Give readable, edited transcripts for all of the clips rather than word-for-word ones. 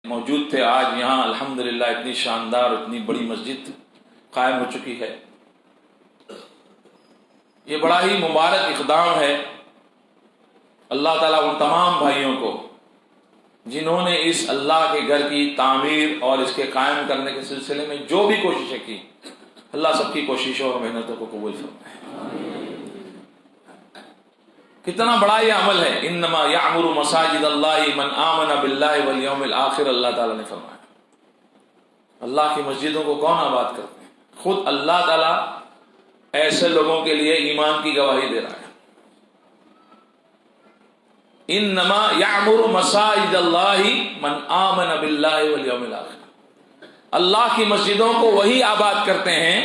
موجود تھے. آج یہاں الحمدللہ اتنی شاندار اتنی بڑی مسجد قائم ہو چکی ہے. یہ بڑا ہی مبارک اقدام ہے. اللہ تعالیٰ ان تمام بھائیوں کو جنہوں نے اس اللہ کے گھر کی تعمیر اور اس کے قائم کرنے کے سلسلے میں جو بھی کوششیں کی، اللہ سب کی کوششوں اور محنتوں کو قبول فرمائے. کتنا بڑا یہ عمل ہے. انما یعمر مساجد اللہ من آمن باللہ والیوم الآخر. اللہ تعالیٰ نے فرمایا اللہ کی مسجدوں کو کون آباد کرتے ہیں؟ خود اللہ تعالیٰ ایسے لوگوں کے لیے ایمان کی گواہی دے رہا ہے. انما یعمر مساجد اللہ من آمن باللہ والیوم الآخر. اللہ کی مسجدوں کو وہی آباد کرتے ہیں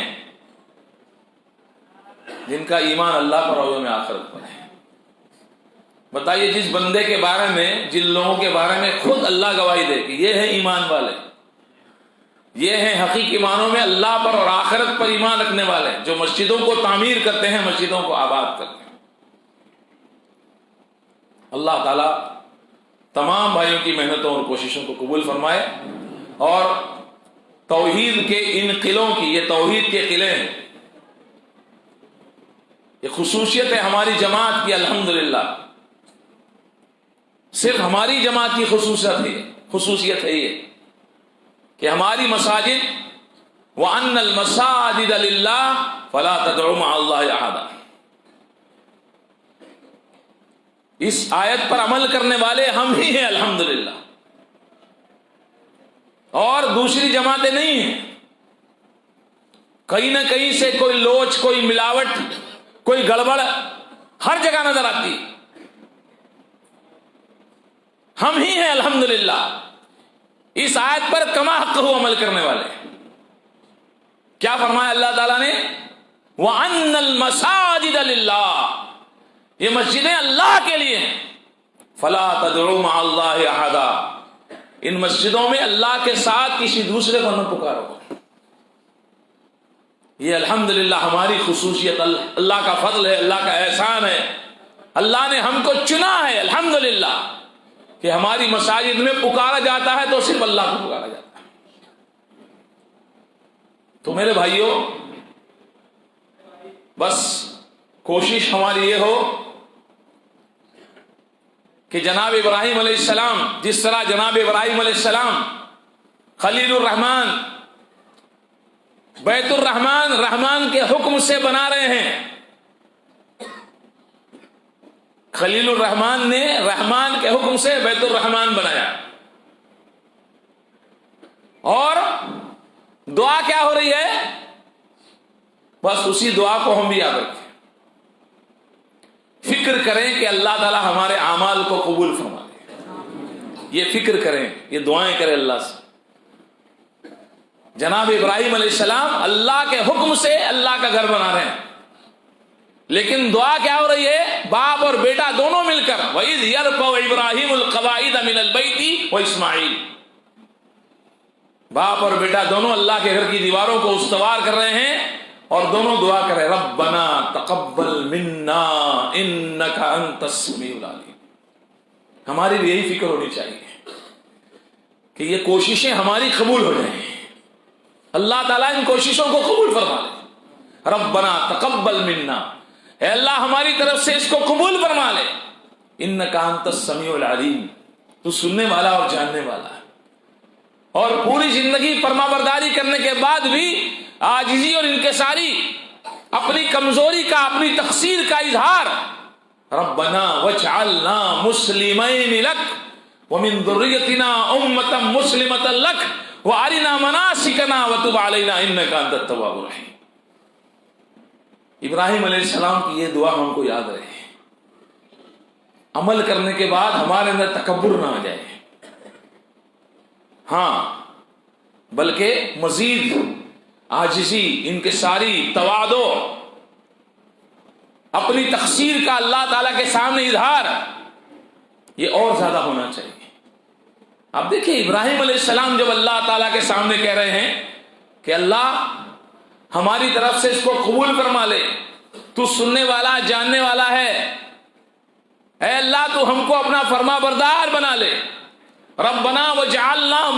جن کا ایمان اللہ پر اور یوم آخرت پر ہے. بتائیے جس بندے کے بارے میں، جن لوگوں کے بارے میں خود اللہ گواہی دے کہ یہ ہیں ایمان والے، یہ ہیں حقیقی معنوں میں اللہ پر اور آخرت پر ایمان رکھنے والے، جو مسجدوں کو تعمیر کرتے ہیں، مسجدوں کو آباد کرتے ہیں. اللہ تعالیٰ تمام بھائیوں کی محنتوں اور کوششوں کو قبول فرمائے اور توحید کے ان قلعوں کی، یہ توحید کے قلعے ہیں، یہ خصوصیت ہے ہماری جماعت کی. الحمدللہ صرف ہماری جماعت کی خصوصیت ہے یہ کہ ہماری مساجد وَأَنَّ الْمَسَاجِدَ لِلَّهِ فَلَا تَدْعُوا مَعَ اللَّهِ أَحَدًا. اس آیت پر عمل کرنے والے ہم ہی ہیں الحمدللہ، اور دوسری جماعتیں نہیں ہیں. کہیں نہ کہیں سے کوئی لوچ، کوئی ملاوٹ، کوئی گڑبڑ ہر جگہ نظر آتی ہے. ہم ہی ہیں الحمدللہ اس آیت پر کما حق ہو عمل کرنے والے. کیا فرمایا اللہ تعالیٰ نے؟ وَأَنَّ الْمَسَاجِدَ لِلَّهِ. یہ مسجدیں اللہ کے لیے ہیں. فَلَا تَدْعُوا مَعَ اللَّهِ أَحَدًا. ان مسجدوں میں اللہ کے ساتھ کسی دوسرے کو نہ پکارو. یہ الحمدللہ ہماری خصوصیت، اللہ کا فضل ہے، اللہ کا احسان ہے. اللہ نے ہم کو چنا ہے الحمدللہ کہ ہماری مساجد میں پکارا جاتا ہے تو صرف اللہ کو پکارا جاتا ہے. تو میرے بھائیوں، بس کوشش ہماری یہ ہو کہ جناب ابراہیم علیہ السلام، جس طرح جناب ابراہیم علیہ السلام خلیل الرحمن، بیت الرحمن رحمان کے حکم سے بنا رہے ہیں. خلیل الرحمان نے رحمان کے حکم سے بیت الرحمان بنایا. اور دعا کیا ہو رہی ہے؟ بس اسی دعا کو ہم بھی یاد رکھیں، فکر کریں کہ اللہ تعالی ہمارے اعمال کو قبول فرما لے. یہ فکر کریں، یہ دعائیں کریں اللہ سے. جناب ابراہیم علیہ السلام اللہ کے حکم سے اللہ کا گھر بنا رہے ہیں، لیکن دعا کیا ہو رہی ہے؟ باپ اور بیٹا دونوں مل کر وَإِذْ يَرْفَعُ إِبْرَاهِيمُ الْقَوَاعِدَ مِنَ الْبَيْتِ وَإِسْمَاعِيلُ. باپ اور بیٹا دونوں اللہ کے گھر کی دیواروں کو استوار کر رہے ہیں اور دونوں دعا کر رہے ہیں ربنا تقبل منا انک انت السمیع العلیم. ہماری بھی یہی فکر ہونی چاہیے کہ یہ کوششیں ہماری قبول ہو جائیں. اللہ تعالیٰ ان کوششوں کو قبول فرما لے. ربنا تقبل منا، اے اللہ ہماری طرف سے اس کو قبول فرما لے. انک انت السمیع العلیم، تو سننے والا اور جاننے والا ہے. اور پوری زندگی فرما برداری کرنے کے بعد بھی عاجزی اور انکساری، اپنی کمزوری کا، اپنی تقصیر کا اظہار. ربنا واجعلنا مسلمین لک ومن ذریتنا امة مسلمة لک وارنا مناسکنا وتب علینا انک انت التواب الرحیم. ابراہیم علیہ السلام کی یہ دعا ہم کو یاد رہے، عمل کرنے کے بعد ہمارے اندر تکبر نہ آ جائے، ہاں بلکہ مزید عاجزی، انکساری، تواضع، اپنی تقصیر کا اللہ تعالیٰ کے سامنے اظہار، یہ اور زیادہ ہونا چاہیے. آپ دیکھیں ابراہیم علیہ السلام جب اللہ تعالیٰ کے سامنے کہہ رہے ہیں کہ اللہ ہماری طرف سے اس کو قبول فرما لے، تو سننے والا، جاننے والا ہے، اے اللہ تو ہم کو اپنا فرما بردار بنا لے. ربنا وجعلنا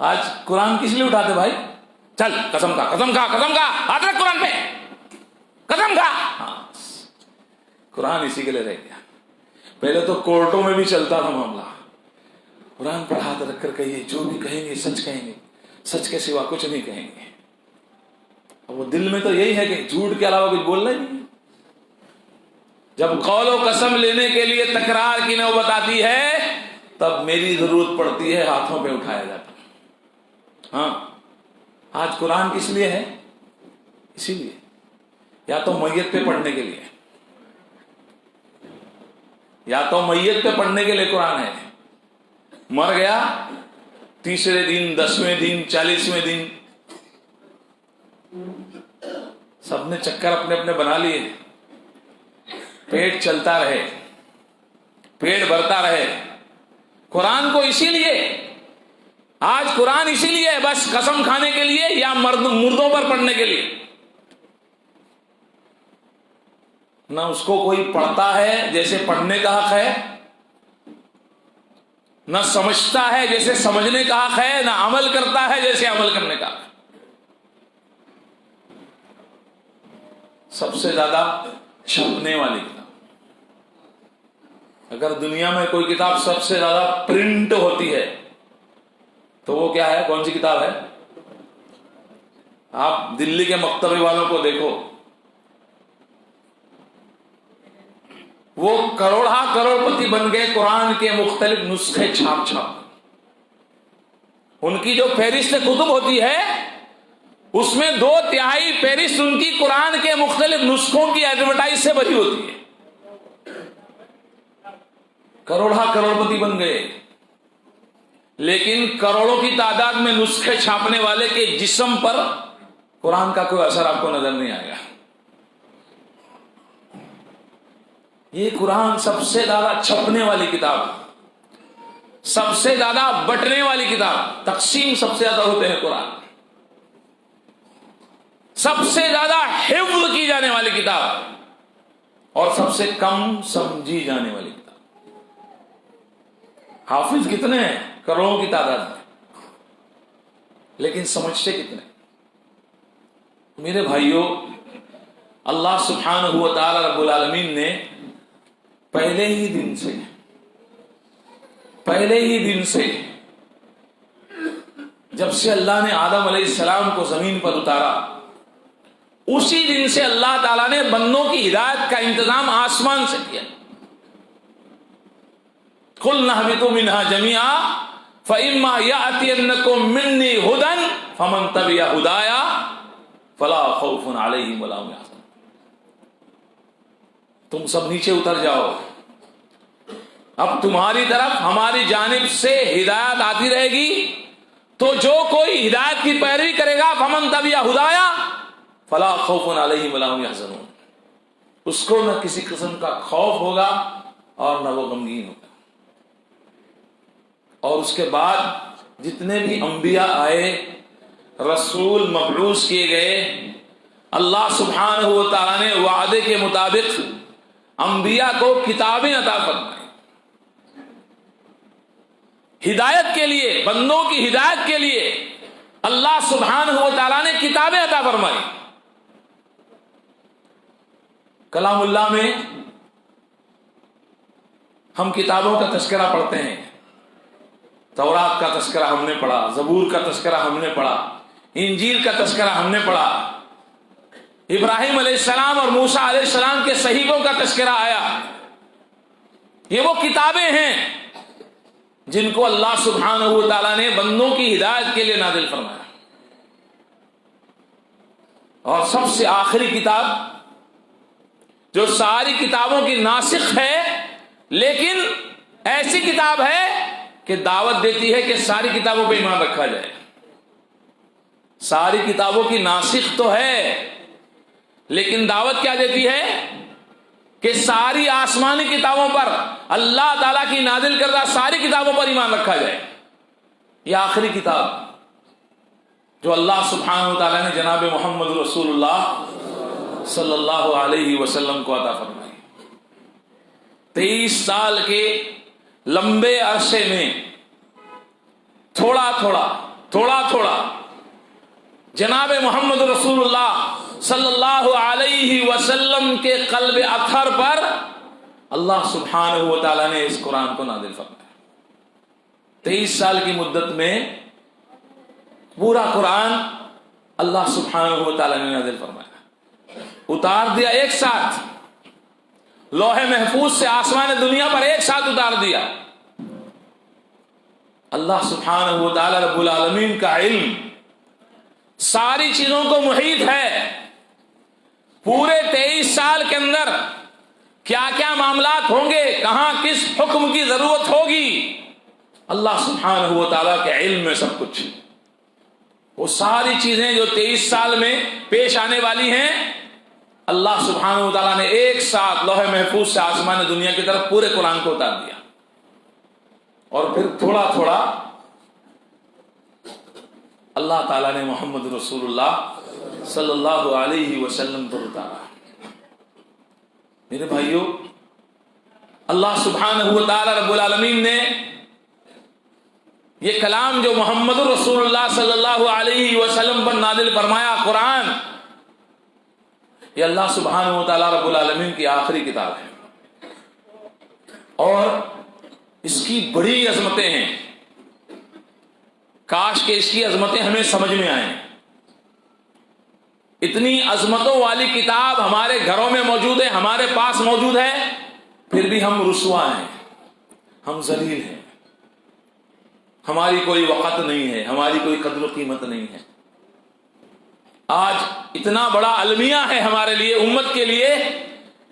آج قرآن کس لیے اٹھاتے بھائی؟ چل قسم کھا قسم کھا قسم کھا، ہاتھ رکھ قرآن پہ، قسم کھا. ہاں قرآن اسی کے لیے رہ گیا. پہلے تو کورٹوں میں بھی چلتا تھا معاملہ، قرآن پر ہاتھ رکھ کر کہیے جو بھی کہیں گے سچ کہیں گے، سچ کے سوا کچھ نہیں کہیں گے. اب وہ دل میں تو یہی ہے کہ جھوٹ کے علاوہ کچھ بولنا ہی نہیں. جب قول و قسم لینے کے لیے تکرار کی نوبت آتی ہے تب میری ضرورت پڑتی ہے ہاتھوں پہ اٹھایا جاتا. ہاں آج قرآن کس لیے ہے؟ اسی لیے یا تو میت پہ پڑھنے کے لیے، یا تو میت پہ پڑھنے کے لیے قرآن ہے. مر گیا تیسرے دن، 10ویں دن، 40ویں دن، سب نے چکر اپنے اپنے بنا لیے. پیٹ چلتا رہے، پیٹ بھرتا رہے. قرآن کو اسی لیے آج قرآن اسی لیے بس قسم کھانے کے لیے یا مردوں پر پڑھنے کے لیے. نہ اس کو کوئی پڑھتا ہے جیسے پڑھنے کا حق ہے، نہ سمجھتا ہے جیسے سمجھنے کا حق ہے، نہ عمل کرتا ہے جیسے عمل کرنے کا حق ہے. سب سے زیادہ چھپنے والی کتاب، اگر دنیا میں کوئی کتاب سب سے زیادہ پرنٹ ہوتی ہے تو وہ کیا ہے؟ کون سی کتاب ہے؟ آپ دلی کے مکتبے والوں کو دیکھو، وہ کروڑا کروڑ پتی بن گئے قرآن کے مختلف نسخے چھاپ چھاپ. ان کی جو فہرست کتب ہوتی ہے اس میں 2/3 فہرست ان کی قرآن کے مختلف نسخوں کی ایڈورٹائز سے بھری ہوتی ہے. کروڑا کروڑ پتی بن گئے، لیکن کروڑوں کی تعداد میں نسخے چھاپنے والے کے جسم پر قرآن کا کوئی اثر آپ کو نظر نہیں آئے گا. یہ قرآن سب سے زیادہ چھپنے والی کتاب، سب سے زیادہ بٹنے والی کتاب، تقسیم سب سے زیادہ ہوتے ہیں قرآن، سب سے زیادہ حفظ کی جانے والی کتاب اور سب سے کم سمجھی جانے والی کتاب. حافظ کتنے ہیں؟ کروڑوں کی تعداد میں، لیکن سمجھتے کتنے؟ میرے بھائیوں، اللہ سبحانہ و تعالی رب العالمین نے پہلے ہی دن سے جب سے اللہ نے آدم علیہ السلام کو زمین پر اتارا، اسی دن سے اللہ تعالیٰ نے بندوں کی ہدایت کا انتظام آسمان سے کیا. قُلْنَا اهْبِطُوا مِنْهَا جَمِيعًا فَإِمَّا يَأْتِيَنَّكُم مِّنِّي هُدًى فَمَن تَبِعَ هُدَايَ فَلَا خَوْفٌ عَلَيْهِمْ وَلَا هُمْ يَحْزَنُونَ. تم سب نیچے اتر جاؤ، اب تمہاری طرف ہماری جانب سے ہدایت آتی رہے گی، تو جو کوئی ہدایت کی پیروی کرے گا فَمَن تَبِعَ هُدَايَ فَلَا خَوْفٌ عَلَيْهِمْ وَلَا هُمْ يَحْزَنُونَ، اس کو نہ کسی قسم کا خوف ہوگا اور نہ وہ غمگین ہوگا. اور اس کے بعد جتنے بھی انبیاء آئے، رسول مبعوث کیے گئے، اللہ سبحانہ و تعالیٰ نے وعدے کے مطابق انبیاء کو کتابیں عطا فرمائیں، ہدایت کے لیے، بندوں کی ہدایت کے لیے اللہ سبحانہ و تعالیٰ نے کتابیں عطا فرمائی. کلام اللہ میں ہم کتابوں کا تذکرہ پڑھتے ہیں، تورات کا تذکرہ ہم نے پڑھا، زبور کا تذکرہ ہم نے پڑھا، انجیل کا تذکرہ ہم نے پڑھا، ابراہیم علیہ السلام اور موسیٰ علیہ السلام کے صحیفوں کا تذکرہ آیا. یہ وہ کتابیں ہیں جن کو اللہ سبحانہ و تعالیٰ نے بندوں کی ہدایت کے لیے نازل فرمایا. اور سب سے آخری کتاب جو ساری کتابوں کی ناسخ ہے، لیکن ایسی کتاب ہے کہ دعوت دیتی ہے کہ ساری کتابوں پہ ایمان رکھا جائے. ساری کتابوں کی ناسخ تو ہے، لیکن دعوت کیا دیتی ہے کہ ساری آسمانی کتابوں پر، اللہ تعالیٰ کی نازل کردہ ساری کتابوں پر ایمان رکھا جائے. یہ آخری کتاب جو اللہ سبحانہ و تعالیٰ نے جناب محمد رسول اللہ صلی اللہ علیہ وسلم کو عطا فرمائی. 23 سال کے لمبے عرصے میں تھوڑا تھوڑا جناب محمد رسول اللہ صلی اللہ علیہ وسلم کے قلب اطہر پر اللہ سبحانہ و تعالیٰ نے اس قرآن کو نازل فرمایا. 23 سال کی مدت میں پورا قرآن اللہ سبحانہ و تعالیٰ نے نازل فرمایا، اتار دیا ایک ساتھ، لوح محفوظ سے آسمان دنیا پر ایک ساتھ اتار دیا. اللہ سبحانہ و تعالیٰ رب العالمین کا علم ساری چیزوں کو محیط ہے. پورے 23 سال کے اندر کیا کیا معاملات ہوں گے، کہاں کس حکم کی ضرورت ہوگی، اللہ سبحانہ و تعالیٰ کے علم میں سب کچھ. وہ ساری چیزیں جو 23 سال میں پیش آنے والی ہیں، اللہ سبحانہ و تعالیٰ نے ایک ساتھ لوح محفوظ سے آسمان دنیا کی طرف پورے قرآن کو اتار دیا. اور پھر تھوڑا تھوڑا اللہ تعالیٰ نے محمد رسول اللہ صلی اللہ علیہ وسلم پر اتارا. میرے بھائیوں، اللہ سبحانہ و تعالیٰ رب العالمین نے یہ کلام جو محمد رسول اللہ صلی اللہ علیہ وسلم پر نازل فرمایا، قرآن، یہ اللہ سبحانہ و تعالیٰ رب العالمین کی آخری کتاب ہے اور اس کی بڑی عظمتیں ہیں. کاش کہ اس کی عظمتیں ہمیں سمجھ میں آئیں. اتنی عظمتوں والی کتاب ہمارے گھروں میں موجود ہے، ہمارے پاس موجود ہے، پھر بھی ہم رسوا ہیں، ہم ذلیل ہیں، ہماری کوئی وقت نہیں ہے، ہماری کوئی قدر و قیمت نہیں ہے. آج اتنا بڑا المیہ ہے ہمارے لیے، امت کے لیے،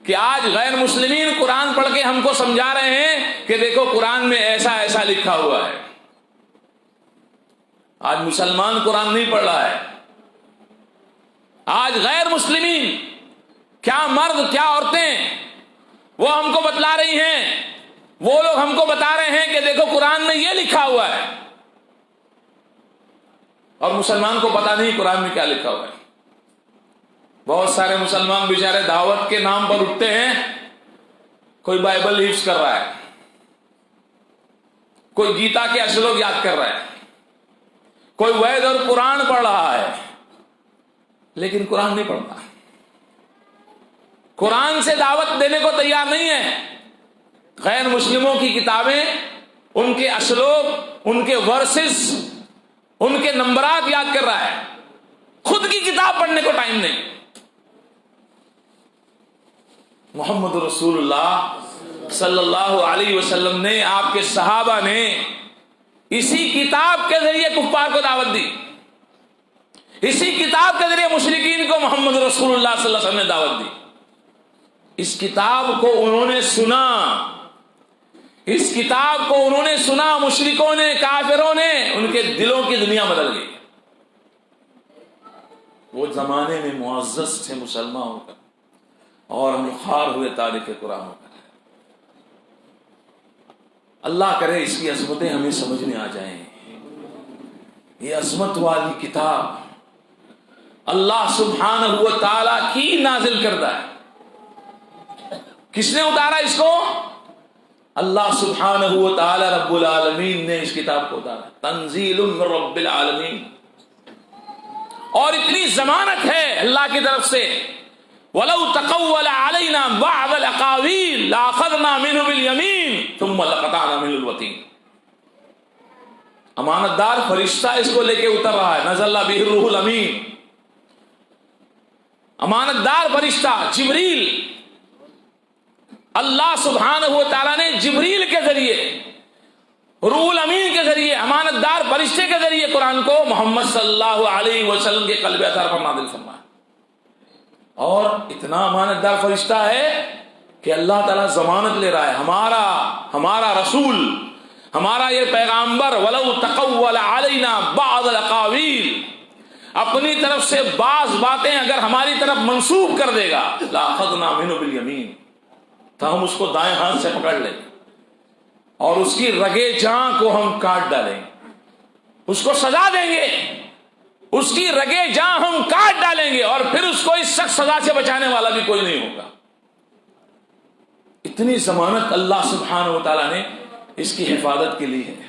کہ آج غیر مسلمین قرآن پڑھ کے ہم کو سمجھا رہے ہیں کہ دیکھو قرآن میں ایسا ایسا لکھا ہوا ہے. آج مسلمان قرآن نہیں پڑھ رہا ہے. آج غیر مسلمین، کیا مرد کیا عورتیں، وہ ہم کو بتلا رہی ہیں، وہ لوگ ہم کو بتا رہے ہیں کہ دیکھو قرآن میں یہ لکھا ہوا ہے، اور مسلمان کو پتا نہیں قرآن میں کیا لکھا ہوا ہے. بہت سارے مسلمان بیچارے دعوت کے نام پر اٹھتے ہیں، کوئی بائبل حفظ کر رہا ہے، کوئی گیتا کے اشلوک یاد کر رہا ہے، کوئی وید اور قرآن پڑھ رہا ہے، لیکن قرآن نہیں پڑھتا، قرآن سے دعوت دینے کو تیار نہیں ہے. غیر مسلموں کی کتابیں، ان کے اشلوک، ان کے ورسز، ان کے نمبرات یاد کر رہا ہے، خود کی کتاب پڑھنے کو ٹائم نہیں. محمد رسول اللہ صلی اللہ علیہ وسلم نے، آپ کے صحابہ نے اسی کتاب کے ذریعے کفار کو دعوت دی، اسی کتاب کے ذریعے مشرکین کو محمد رسول اللہ صلی اللہ علیہ وسلم نے دعوت دی. اس کتاب کو انہوں نے سنا، اس کتاب کو انہوں نے سنا، مشرکوں نے، کافروں نے، ان کے دلوں کی دنیا بدل گئی. وہ زمانے میں معزز تھے مسلمان ہو کر، اور ہم خوار ہوئے تاریخ قرآن ہو کر. اللہ کرے اس کی عظمتیں ہمیں سمجھ میں آ جائیں. یہ عظمت والی کتاب اللہ سبحانہ و تعالیٰ کی نازل کردہ ہے. کس نے اتارا اس کو؟ اللہ سبحانہ و تعالیٰ رب العالمین نے اس کتاب کو اتارا. تنزیل من رب العالمین. اور اتنی ضمانت ہے اللہ کی طرف سے، وَلَوْ تَقَوَّلَ عَلَيْنَا بَعْضَ الْأَقَاوِيلِ لَأَخَذْنَا مِنْهُ بِالْيَمِينِ ثُمَّ لَقَطَعْنَا مِنْهُ الْوَتِينَ. امانت دار فرشتہ اس کو لے کے اتر رہا ہے، نزل بِهِ الرُّوحُ الْأَمِينُ. امانت دار فرشتہ جبریل، اللہ سبحانہ و تعالیٰ نے جبریل کے ذریعے، روح الامین کے ذریعے، امانت دار فرشتے کے ذریعے قرآن کو محمد صلی اللہ علیہ وسلم کے قلب اطہر پر نازل فرمایا. اور اتنا امانت دار فرشتہ ہے کہ اللہ تعالیٰ ضمانت لے رہا ہے، ہمارا رسول، ہمارا یہ پیغامبر، وَلَوْ تَقَوَّلَ عَلَيْنَا بَعْضَ الْأَقَاوِيلِ، اپنی طرف سے بعض باتیں اگر ہماری طرف منسوب کر دے گا، لَأَخَذْنَا مِنْهُ بِالْيَمِينِ، تو ہم اس کو دائیں ہاتھ سے پکڑ لیں گے اور اس کی رگے جاں کو ہم کاٹ ڈالیں گے، اس کو سزا دیں گے، اس کی رگے جاں ہم کاٹ ڈالیں گے، اور پھر اس کو اس سخت سزا سے بچانے والا بھی کوئی نہیں ہوگا. اتنی ضمانت اللہ سبحانہ و تعالیٰ نے اس کی حفاظت کے لیے ہے.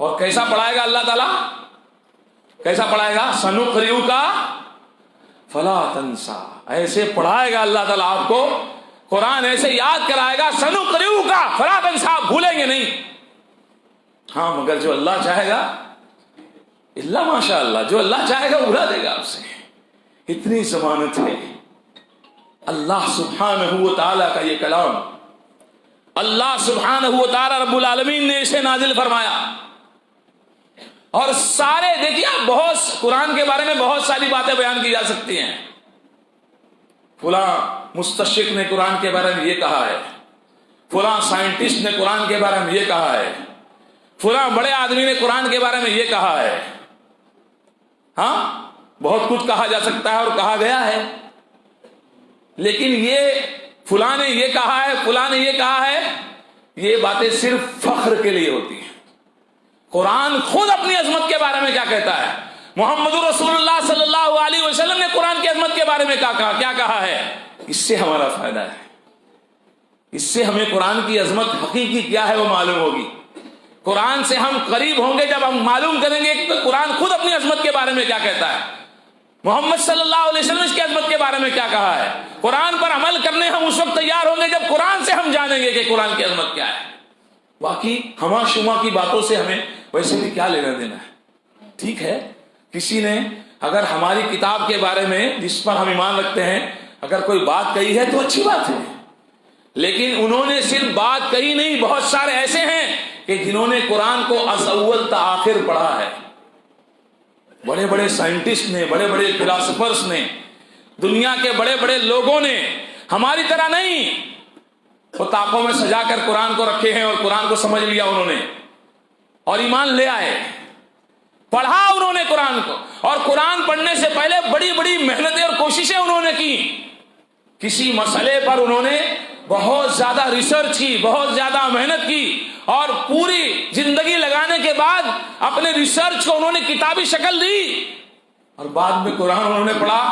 اور کیسا پڑھائے گا اللہ تعالیٰ؟ کیسا پڑھائے گا؟ سنقرئک فلا تنسا، ایسے پڑھائے گا اللہ تعالیٰ آپ کو، قرآن ایسے یاد کرائے گا، سنقرئک فلا تنسا، بھولیں گے نہیں۔ ہاں مگر جو اللہ چاہے گا، اللہ ماشاء اللہ، جو اللہ چاہے گا بھلا دے گا آپ سے، اتنی ضمانت ہے۔ اللہ سبحانہ و تعالیٰ کا یہ کلام، اللہ سبحانہ و تعالیٰ رب العالمین نے اسے نازل فرمایا، اور سارے دیکھیے آپ، بہت قرآن کے بارے میں بہت ساری باتیں بیان کی جا سکتی ہیں۔ فلاں مستشرق نے قرآن کے بارے میں یہ کہا ہے، فلاں سائنٹسٹ نے قرآن کے بارے میں یہ کہا ہے، فلاں بڑے آدمی نے قرآن کے بارے میں یہ کہا ہے۔ ہاں بہت کچھ کہا جا سکتا ہے اور کہا گیا ہے، لیکن یہ فلاں نے یہ کہا ہے، فلاں نے یہ کہا ہے، یہ باتیں صرف فخر کے لیے ہوتی ہیں۔ قرآن خود اپنی عظمت کے بارے میں کیا کہتا ہے؟ محمد رسول اللہ صلی اللہ علیہ وسلم نے قرآن کی عظمت کے بارے میں کیا کہا ہے؟ اس سے ہمارا فائدہ ہے، اس سے ہمیں قرآن کی عظمت حقیقی کیا ہے وہ معلوم ہوگی۔ قرآن سے ہم قریب ہوں گے جب ہم معلوم کریں گے کہ قرآن خود اپنی عظمت کے بارے میں کیا کہتا ہے، محمد صلی اللہ علیہ وسلم اس کی عظمت کے بارے میں کیا کہا ہے۔ قرآن پر عمل کرنے ہم اس وقت تیار ہوں گے جب قرآن سے ہم جانیں گے کہ قرآن کی عظمت کیا ہے۔ باقی ہما شما کی باتوں سے ہمیں ویسے بھی کیا لینا دینا ہے؟ ٹھیک ہے، کسی نے اگر ہماری کتاب کے بارے میں جس پر ہم ایمان رکھتے ہیں اگر کوئی بات کہی ہے تو اچھی بات ہے، لیکن انہوں نے صرف بات کہی نہیں، بہت سارے ایسے ہیں کہ جنہوں نے قرآن کو از اول تا آخر پڑھا ہے۔ بڑے بڑے سائنٹسٹ نے، بڑے بڑے فلاسفرز نے، دنیا کے بڑے بڑے لوگوں نے ہماری طرح نہیں کتابوں میں سجا کر قرآن کو رکھے ہیں، اور قرآن کو سمجھ لیا انہوں نے اور ایمان لے آئے، پڑھا انہوں نے قرآن کو، اور قرآن پڑھنے سے پہلے بڑی بڑی محنتیں اور کوششیں انہوں نے کی۔ کسی مسئلے پر انہوں نے بہت زیادہ ریسرچ کی، بہت زیادہ محنت کی، اور پوری زندگی لگانے کے بعد اپنے ریسرچ کو انہوں نے کتابی شکل دی، اور بعد میں قرآن انہوں نے پڑھا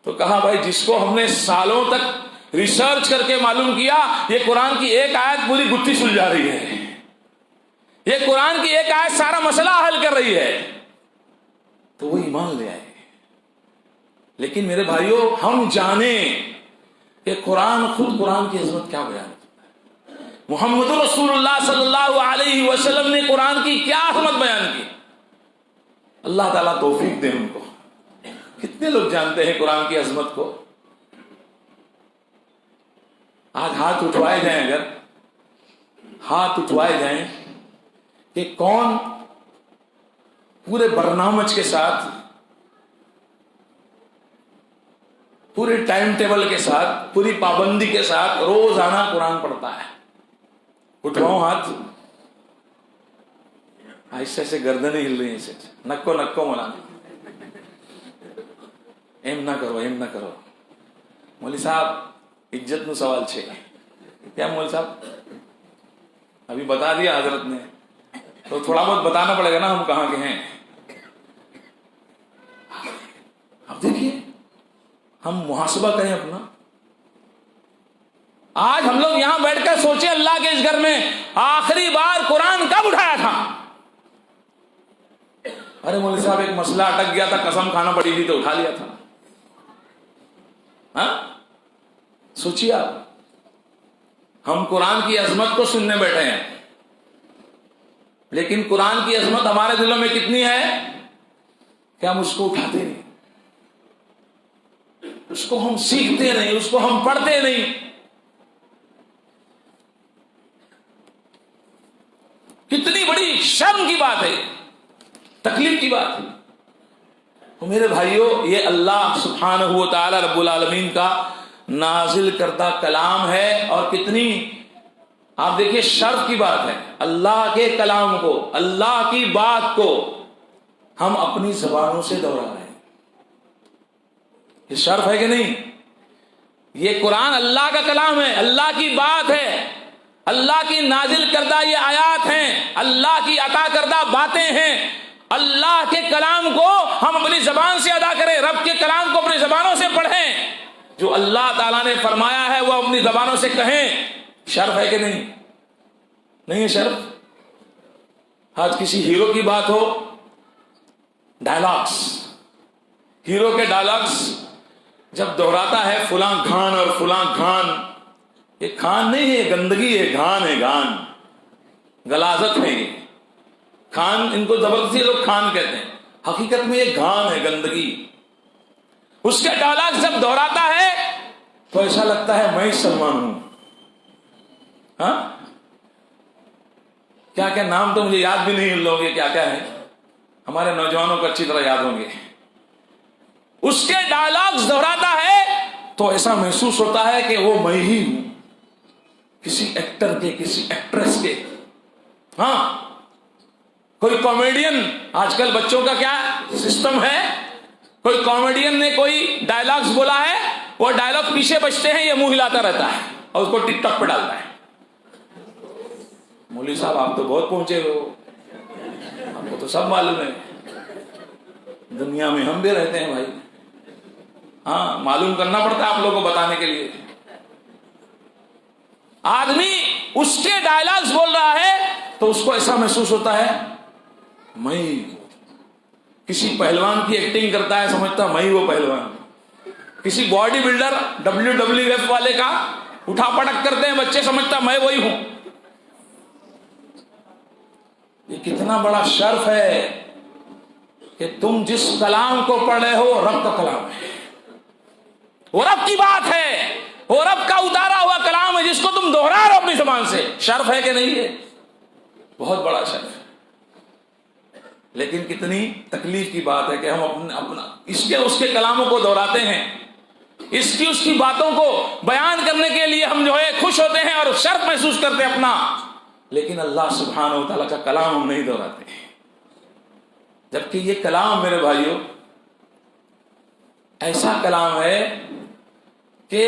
تو کہا بھائی جس کو ہم نے سالوں تک ریسرچ کر کے معلوم کیا، یہ قرآن کی ایک آیت پوری گتھی سلجھا رہی ہے، یہ قرآن کی ایک آیت سارا مسئلہ حل کر رہی ہے، تو وہ ایمان لے آئے۔ لیکن میرے بھائیوں، ہم جانیں کہ قرآن خود قرآن کی عظمت کیا بیان کرتا ہے، محمد رسول اللہ صلی اللہ علیہ وسلم نے قرآن کی کیا عظمت بیان کی۔ اللہ تعالیٰ توفیق دے ان کو۔ کتنے لوگ جانتے ہیں قرآن کی عظمت کو؟ آج ہاتھ اٹھوائے جائیں، اگر ہاتھ اٹھوائے جائیں کہ کون پورے برنامج کے ساتھ، پورے ٹائم ٹیبل کے ساتھ، پوری پابندی کے ساتھ روزانہ قرآن پڑھتا ہے؟ اٹھواؤں ہاتھ، ایسے ایسے گردنیں ہل رہی ہیں، ایسے نکو نکو مولانا، ایم نہ کرو، ایم نہ کرو مولوی صاحب، عزت نو سوال چھے کیا مولوی صاحب؟ ابھی بتا دیا حضرت نے، تو تھوڑا بہت بتانا پڑے گا نا ہم کہاں کے ہیں۔ اب دیکھیے، ہم محاسبہ کریں اپنا۔ آج ہم لوگ یہاں بیٹھ کر سوچیں اللہ کے اس گھر میں آخری بار قرآن کب اٹھایا تھا؟ ارے مولوی صاحب ایک مسئلہ اٹک گیا تھا، قسم کھانا پڑی تھی تو اٹھا لیا تھا۔ ہاں سوچیے آپ، ہم قرآن کی عظمت کو سننے بیٹھے ہیں، لیکن قرآن کی عظمت ہمارے دلوں میں کتنی ہے کہ ہم اس کو اٹھاتے نہیں، اس کو ہم سیکھتے نہیں، اس کو ہم پڑھتے نہیں۔ کتنی بڑی شرم کی بات ہے، تکلیف کی بات ہے۔ تو میرے بھائیوں، یہ اللہ سبحانہ و تعالی رب العالمین کا نازل کردہ کلام ہے، اور کتنی آپ دیکھیے شرف کی بات ہے، اللہ کے کلام کو، اللہ کی بات کو ہم اپنی زبانوں سے دوہرا رہے ہیں۔ یہ شرف ہے کہ نہیں؟ یہ قرآن اللہ کا کلام ہے، اللہ کی بات ہے، اللہ کی نازل کردہ یہ آیات ہیں، اللہ کی عطا کردہ باتیں ہیں۔ اللہ کے کلام کو ہم اپنی زبان سے ادا کریں، رب کے کلام کو اپنی زبانوں سے پڑھیں، جو اللہ تعالیٰ نے فرمایا ہے وہ اپنی زبانوں سے کہیں۔ شرف ہے کہ نہیں؟ نہیں ہے شرف؟ آج کسی ہیرو کی بات ہو، ڈائلاگس، ہیرو کے ڈائلاگس جب دہراتا ہے فلاں گھان اور فلاں گھان، یہ کھان نہیں ہے، گندگی ہے، گھان ہے، گھان، غلاظت ہے یہ کھان، ان کو زبردستی لوگ کھان کہتے ہیں، حقیقت میں یہ گھان ہے، گندگی۔ اس کے ڈائلاگ جب دہراتا ہے تو ایسا لگتا ہے میں سلمان ہوں۔ ہاں، کیا کیا نام تو مجھے یاد بھی نہیں ان لوگوں کے کیا کیا ہے، ہمارے نوجوانوں کو اچھی طرح یاد ہوں گے۔ اس کے ڈائلاگز دہراتا ہے تو ایسا محسوس ہوتا ہے کہ وہ میں ہی ہوں، کسی ایکٹر کے، کسی ایکٹریس کے۔ ہاں، کوئی کامیڈین، آج کل بچوں کا کیا سسٹم ہے، کوئی کامیڈین نے کوئی ڈائلاگز بولا ہے، وہ ڈائلاگ پیچھے بجتے ہیں، یہ منہ ہلاتا رہتا ہے اور اس کو ٹک ٹاک پہ ڈالتا ہے۔ مولوی صاحب آپ تو بہت پہنچے ہو، آپ کو تو سب معلوم ہے، دنیا میں ہم بھی رہتے ہیں بھائی، ہاں معلوم کرنا پڑتا ہے آپ لوگوں کو بتانے کے لیے۔ آدمی اس کے ڈائلاگز بول رہا ہے تو اس کو ایسا محسوس ہوتا ہے میں، کسی پہلوان کی ایکٹنگ کرتا ہے سمجھتا میں ہی وہ پہلوان، کسی باڈی بلڈر WWF والے کا اٹھا پٹک کرتے ہیں بچے، سمجھتا میں وہی ہوں۔ یہ کتنا بڑا شرف ہے کہ تم جس کلام کو پڑھ رہے ہو رب کا کلام ہے، وہ رب کی بات ہے، وہ رب کا اتارا ہوا کلام ہے جس کو تم دوہرا رہے ہو اپنی زبان سے۔ شرف ہے کہ نہیں ہے؟ بہت بڑا شرف ہے۔ لیکن کتنی تکلیف کی بات ہے کہ ہم اپنا اس کے کلاموں کو دہراتے ہیں، اس کی باتوں کو بیان کرنے کے لیے ہم جو ہے خوش ہوتے ہیں اور شرف محسوس کرتے ہیں اپنا، لیکن اللہ سبحانہ و تعالیٰ کا کلام ہم نہیں دہراتے ہیں۔ جبکہ یہ کلام میرے بھائیوں ایسا کلام ہے کہ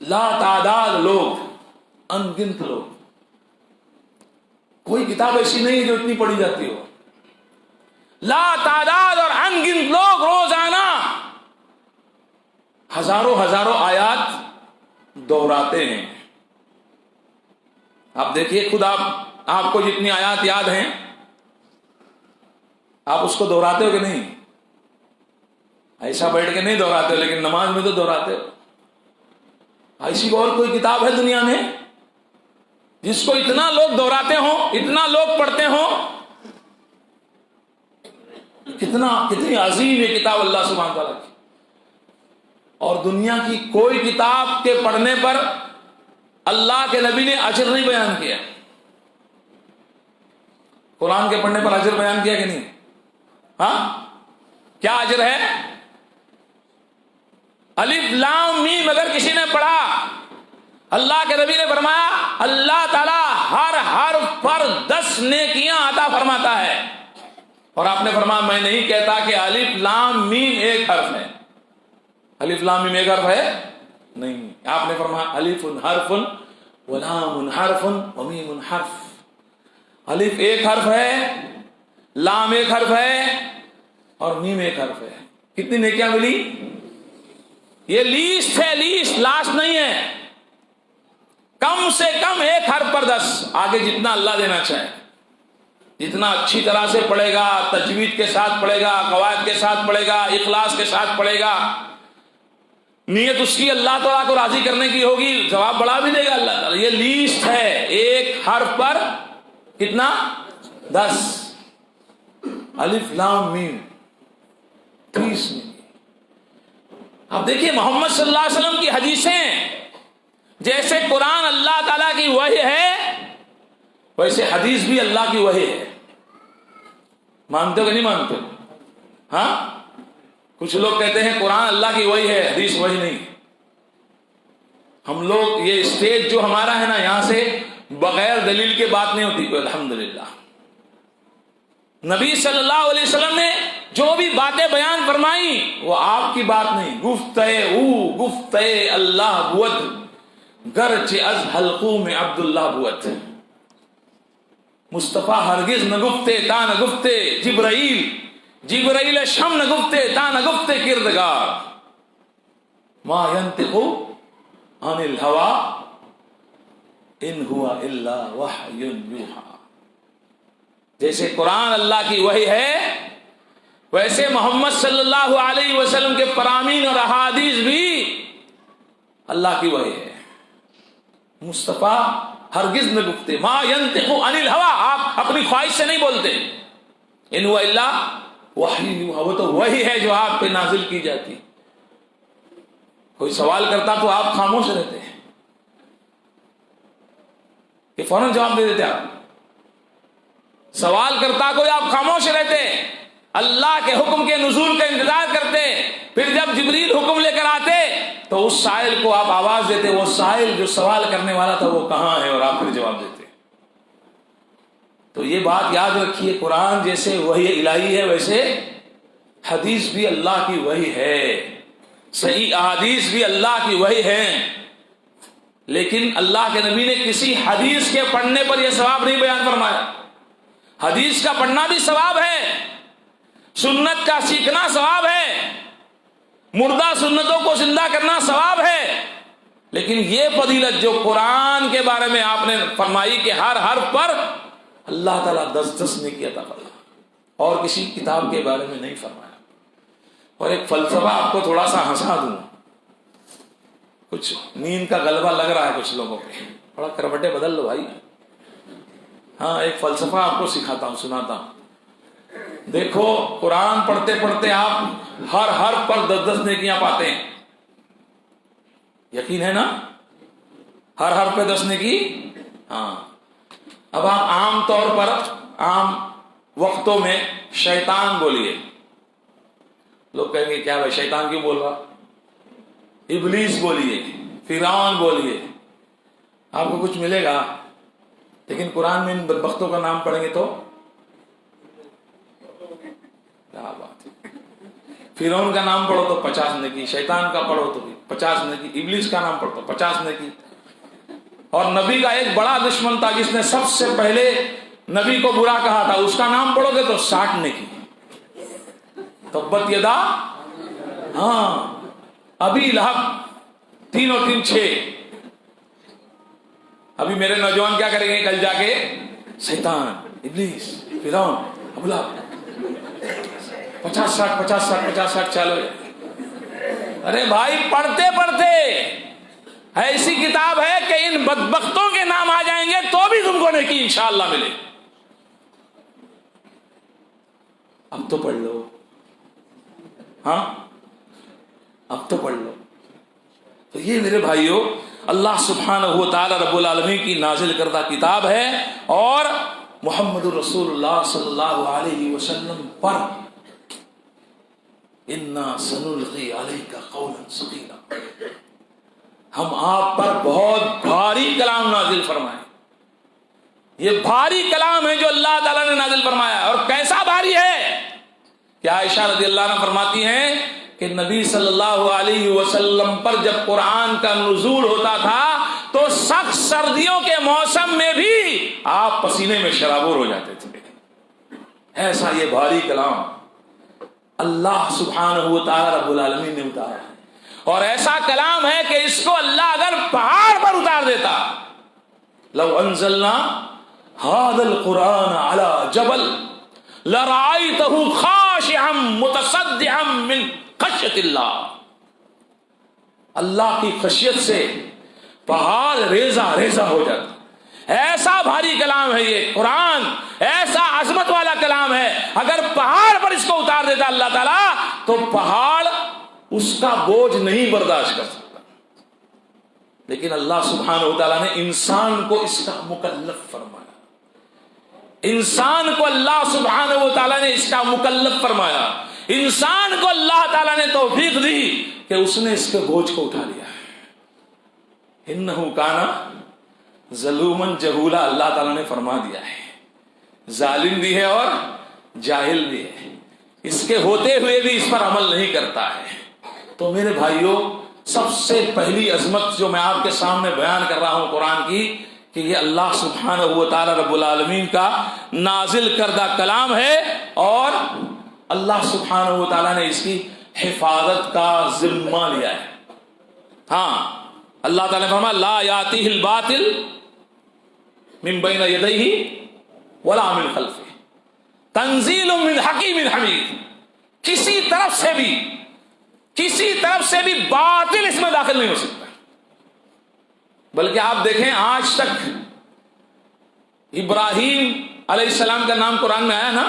لا تعداد لوگ، ان گنت لوگ، کوئی کتاب ایسی نہیں ہے جو اتنی پڑھی جاتی ہو، لا تعداد اور ان گنت لوگ روزانہ ہزاروں آیات دہراتے ہیں۔ آپ دیکھیے خود آپ کو جتنی آیات یاد ہیں آپ اس کو دہراتے ہو کہ نہیں؟ ایسا بیٹھ کے نہیں دہراتے ہو، لیکن نماز میں تو دہراتے ہو۔ ایسی اور کوئی کتاب ہے دنیا میں جس کو اتنا لوگ دہراتے ہوں، اتنا لوگ پڑھتے ہوں؟ کتنی عظیم یہ کتاب اللہ سبحانہ تعالیٰ کی، اور دنیا کی کوئی کتاب کے پڑھنے پر اللہ کے نبی نے اجر نہیں بیان کیا۔ قرآن کے پڑھنے پر اجر بیان کیا کہ نہیں؟ ہاں، کیا اجر ہے؟ الف لام میم اگر کسی نے پڑھا، اللہ کے نبی نے فرمایا اللہ تعالیٰ ہر حرف پر 10 نیکیاں عطا فرماتا ہے۔ اور آپ نے فرمایا میں نہیں کہتا کہ الف لام میم ایک حرف ہے، الف لام میم ایک حرف ہے نہیں، آپ نے فرمایا الف حرف ولام حرف ومیم حرف، الف ایک حرف ہے، لام ایک حرف ہے اور میم ایک حرف ہے۔ کتنی نیکیاں ملی؟ یہ لیسٹ ہے، لیسٹ، لاسٹ نہیں ہے۔ کم سے کم ایک حرف پر 10، آگے جتنا اللہ دینا چاہے، جتنا اچھی طرح سے پڑھے گا، تجوید کے ساتھ پڑھے گا، قواعد کے ساتھ پڑھے گا، اخلاص کے ساتھ پڑھے گا، نیت اس کی اللہ تعالیٰ کو راضی کرنے کی ہوگی، ثواب بڑھا بھی دے گا اللہ تعالیٰ۔ یہ لیسٹ ہے، ایک حرف پر کتنا؟ 10۔ الف لام میم 30 میں۔ اب دیکھیے محمد صلی اللہ علیہ وسلم کی حدیثیں جیسے قرآن اللہ تعالیٰ کی وحی ہے، ویسے حدیث بھی اللہ کی وحی ہے۔ مانتے ہو کہ نہیں مانتے؟ ہاں، کچھ لوگ کہتے ہیں قرآن اللہ کی وحی ہے، حدیث وحی نہیں۔ ہم لوگ یہ اسٹیج جو ہمارا ہے نا، یہاں سے بغیر دلیل کے بات نہیں ہوتی کوئی، الحمدللہ۔ نبی صلی اللہ علیہ وسلم نے جو بھی باتیں بیان فرمائی وہ آپ کی بات نہیں، گفتہ اللہ بود گرچہ از حلقوں میں عبداللہ بود۔ مصطفیٰ ہرگز نہ گفتے تا نہ گفتے جبرائیل شم نہ گفتے تا نہ گفتے کردگار، ما ینطق عن الہوی ان ہوا الا وحی یوحی۔ جیسے قرآن اللہ کی وحی ہے، ویسے محمد صلی اللہ علیہ وسلم کے فرامین اور احادیث بھی اللہ کی وحی ہے۔ مصطفیٰ ہرگز نہ گفتے، ما ینطق عن الہویٰ، آپ اپنی خواہش سے نہیں بولتے، ان ہوا الا وحی یوحیٰ، وہ تو وحی ہے جو آپ پہ نازل کی جاتی۔ کوئی سوال کرتا تو آپ خاموش رہتے ہیں، یہ فوراً جواب دے دیتے، آپ سوال کرتا کوئی آپ خاموش رہتے، اللہ کے حکم کے نزول کا انتظار کرتے، پھر جب جبریل حکم لے کر آتے تو اس سائل کو آپ آواز دیتے، وہ سائل جو سوال کرنے والا تھا وہ کہاں ہے، اور آپ پھر جواب دیتے۔ تو یہ بات یاد رکھیے، قرآن جیسے وحی الہی ہے ویسے حدیث بھی اللہ کی وحی ہے، صحیح احادیث بھی اللہ کی وحی ہے، لیکن اللہ کے نبی نے کسی حدیث کے پڑھنے پر یہ ثواب نہیں بیان فرمایا۔ حدیث کا پڑھنا بھی ثواب ہے، سنت کا سیکھنا ثواب ہے، مردہ سنتوں کو زندہ کرنا ثواب ہے، لیکن یہ فضیلت جو قرآن کے بارے میں آپ نے فرمائی کہ ہر حرف پر اللہ تعالیٰ 10 نیکی عطا فرمایا، اور کسی کتاب کے بارے میں نہیں فرمایا۔ اور ایک فلسفہ آپ کو تھوڑا سا ہنسا دوں، کچھ نیند کا غلبہ لگ رہا ہے کچھ لوگوں پہ، تھوڑا کروٹیں بدل لو بھائی۔ ہاں، ایک فلسفہ آپ کو سکھاتا ہوں، سناتا ہوں۔ دیکھو، قرآن پڑھتے پڑھتے آپ ہر حرف پر 10 نیکیاں پاتے ہیں، یقین ہے نا؟ ہر حرف پہ 10 نیکی۔ ہاں، اب آپ عام طور پر عام وقتوں میں شیطان بولیے، لوگ کہیں گے کیا بھائی شیطان کیوں بول رہا؟ ابلیس بولیے، فرعون بولیے، آپ کو کچھ ملے گا، لیکن قرآن میں ان بدبختوں کا نام پڑھیں گے تو کیا بات ہے؟ فرعون کا نام پڑھو تو 50 نیکی، شیطان کا پڑھو تو 50 نیکی، ابلیس کا نام پڑھو تو 50 نیکی۔ اور نبی کا ایک بڑا دشمن تھا جس نے سب سے پہلے نبی کو برا کہا تھا، اس کا نام پڑھو گے تو 60 نیکی، تبت یدا، ہاں، ابی لہب، 3 اور 3 6۔ ابھی میرے نوجوان کیا کریں گے کل جا کے؟ شیطان، ابلیس، فرعون، ابو لہب، 50 60 چالو۔ ارے بھائی، پڑھتے پڑھتے ایسی کتاب ہے کہ ان بدبختوں کے نام آ جائیں گے تو بھی تم کو نیکی انشاءاللہ ملے۔ اب تو پڑھ لو، ہاں اب تو پڑھ لو۔ تو یہ میرے بھائیوں اللہ سبحانہ و تعالی رب العالمین کی نازل کردہ کتاب ہے، اور محمد رسول اللہ صلی اللہ علیہ وسلم پر انا سنلقی علیک قولا ثقیلا، ہم آپ پر بہت بھاری کلام نازل فرمائے۔ یہ بھاری کلام ہے جو اللہ تعالیٰ نے نازل فرمایا، اور کیسا بھاری ہے کہ عائشہ رضی اللہ عنہ فرماتی ہیں کہ نبی صلی اللہ علیہ وسلم پر جب قرآن کا نزول ہوتا تھا تو سخت سردیوں کے موسم میں بھی آپ پسینے میں شرابور ہو جاتے تھے، ایسا یہ بھاری کلام اللہ سبحانہ و تعالی رب العالمین نے اتارا ہے، اور ایسا کلام ہے کہ اس کو اللہ اگر پہاڑ پر اتار دیتا، لو انزلنا هذا القرآن على جبل لرأيته خاشعا متصدعا من خشیت اللہ، اللہ کی خشیت سے پہاڑ ریزہ ریزہ ہو جاتا، ایسا بھاری کلام ہے یہ قرآن، ایسا عظمت والا کلام ہے، اگر پہاڑ پر اس کو اتار دیتا اللہ تعالیٰ تو پہاڑ اس کا بوجھ نہیں برداشت کر سکتا، لیکن اللہ سبحانہ و تعالیٰ نے انسان کو اس کا مکلف فرمایا، انسان کو اللہ سبحانہ و تعالیٰ نے اس کا مکلف فرمایا، انسان کو اللہ تعالیٰ نے توفیق دی کہ اس نے اس کے بوجھ کو اٹھا لیا۔ انہ کانا ظلومن جہولا، اللہ تعالیٰ نے فرما دیا ہے، ظالم بھی ہے اور جاہل بھی ہے، اس کے ہوتے ہوئے بھی اس پر عمل نہیں کرتا ہے۔ تو میرے بھائیوں، سب سے پہلی عظمت جو میں آپ کے سامنے بیان کر رہا ہوں قرآن کی، کہ یہ اللہ سبحانہ و تعالی رب العالمین کا نازل کردہ کلام ہے، اور اللہ سبحانہ و تعالیٰ نے اس کی حفاظت کا ذمہ لیا ہے۔ ہاں، اللہ تعالیٰ نے فرمایا لا یاتیہ الباطل من بین یدیہ ولا من خلفہ، تنزیل من حکیم حمید، کسی طرف سے بھی باطل اس میں داخل نہیں ہو سکتا۔ بلکہ آپ دیکھیں آج تک ابراہیم علیہ السلام کا نام قرآن میں آیا نا،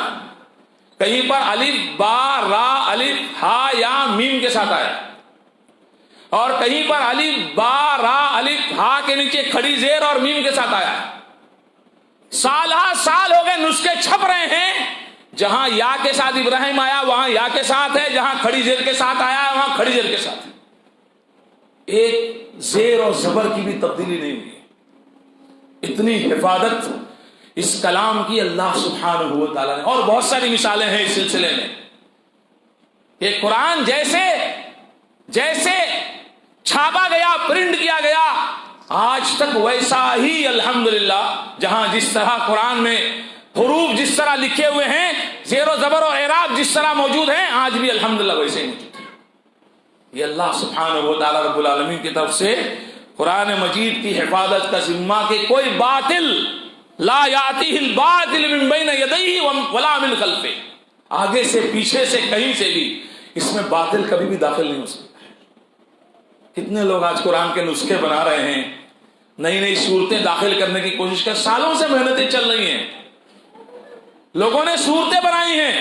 کہیں پر الف با را الف ہا یا میم کے ساتھ آیا، اور کہیں پر الف با را الف ہا کے نیچے کھڑی زیر اور میم کے ساتھ آیا۔ سال ہو گئے نسخے چھپ رہے ہیں، جہاں یا کے ساتھ ابراہیم آیا وہاں یا کے ساتھ ہے، جہاں کھڑی زیر کے ساتھ آیا ہے وہاں کھڑی زیر کے ساتھ ہے، ایک زیر اور زبر کی بھی تبدیلی نہیں ہوئی۔ اتنی حفاظت اس کلام کی اللہ سبحانہ و تعالیٰ نے، اور بہت ساری مثالیں ہیں اس سلسلے میں کہ قرآن جیسے چھاپا گیا، پرنٹ کیا گیا، آج تک ویسا ہی الحمدللہ، جہاں جس طرح قرآن میں حروف جس طرح لکھے ہوئے ہیں، زیر و زبر و اعراب جس طرح موجود ہیں، آج بھی الحمدللہ ویسے ہی موجود ہیں۔ یہ اللہ سبحانہ و تعالیٰ رب العالمین کی طرف سے قرآن مجید کی حفاظت کا ذمہ کہ کوئی باطل لا یاتیہ الباطل من بین یدیہ ولا من خلفہ، آگے سے پیچھے سے کہیں سے بھی اس میں باطل کبھی بھی داخل نہیں ہو سکتا۔ کتنے لوگ آج قرآن کے نسخے بنا رہے ہیں، نئی نئی صورتیں داخل کرنے کی کوشش کر، سالوں سے محنتیں چل رہی ہیں، لوگوں نے صورتیں بنائی ہیں۔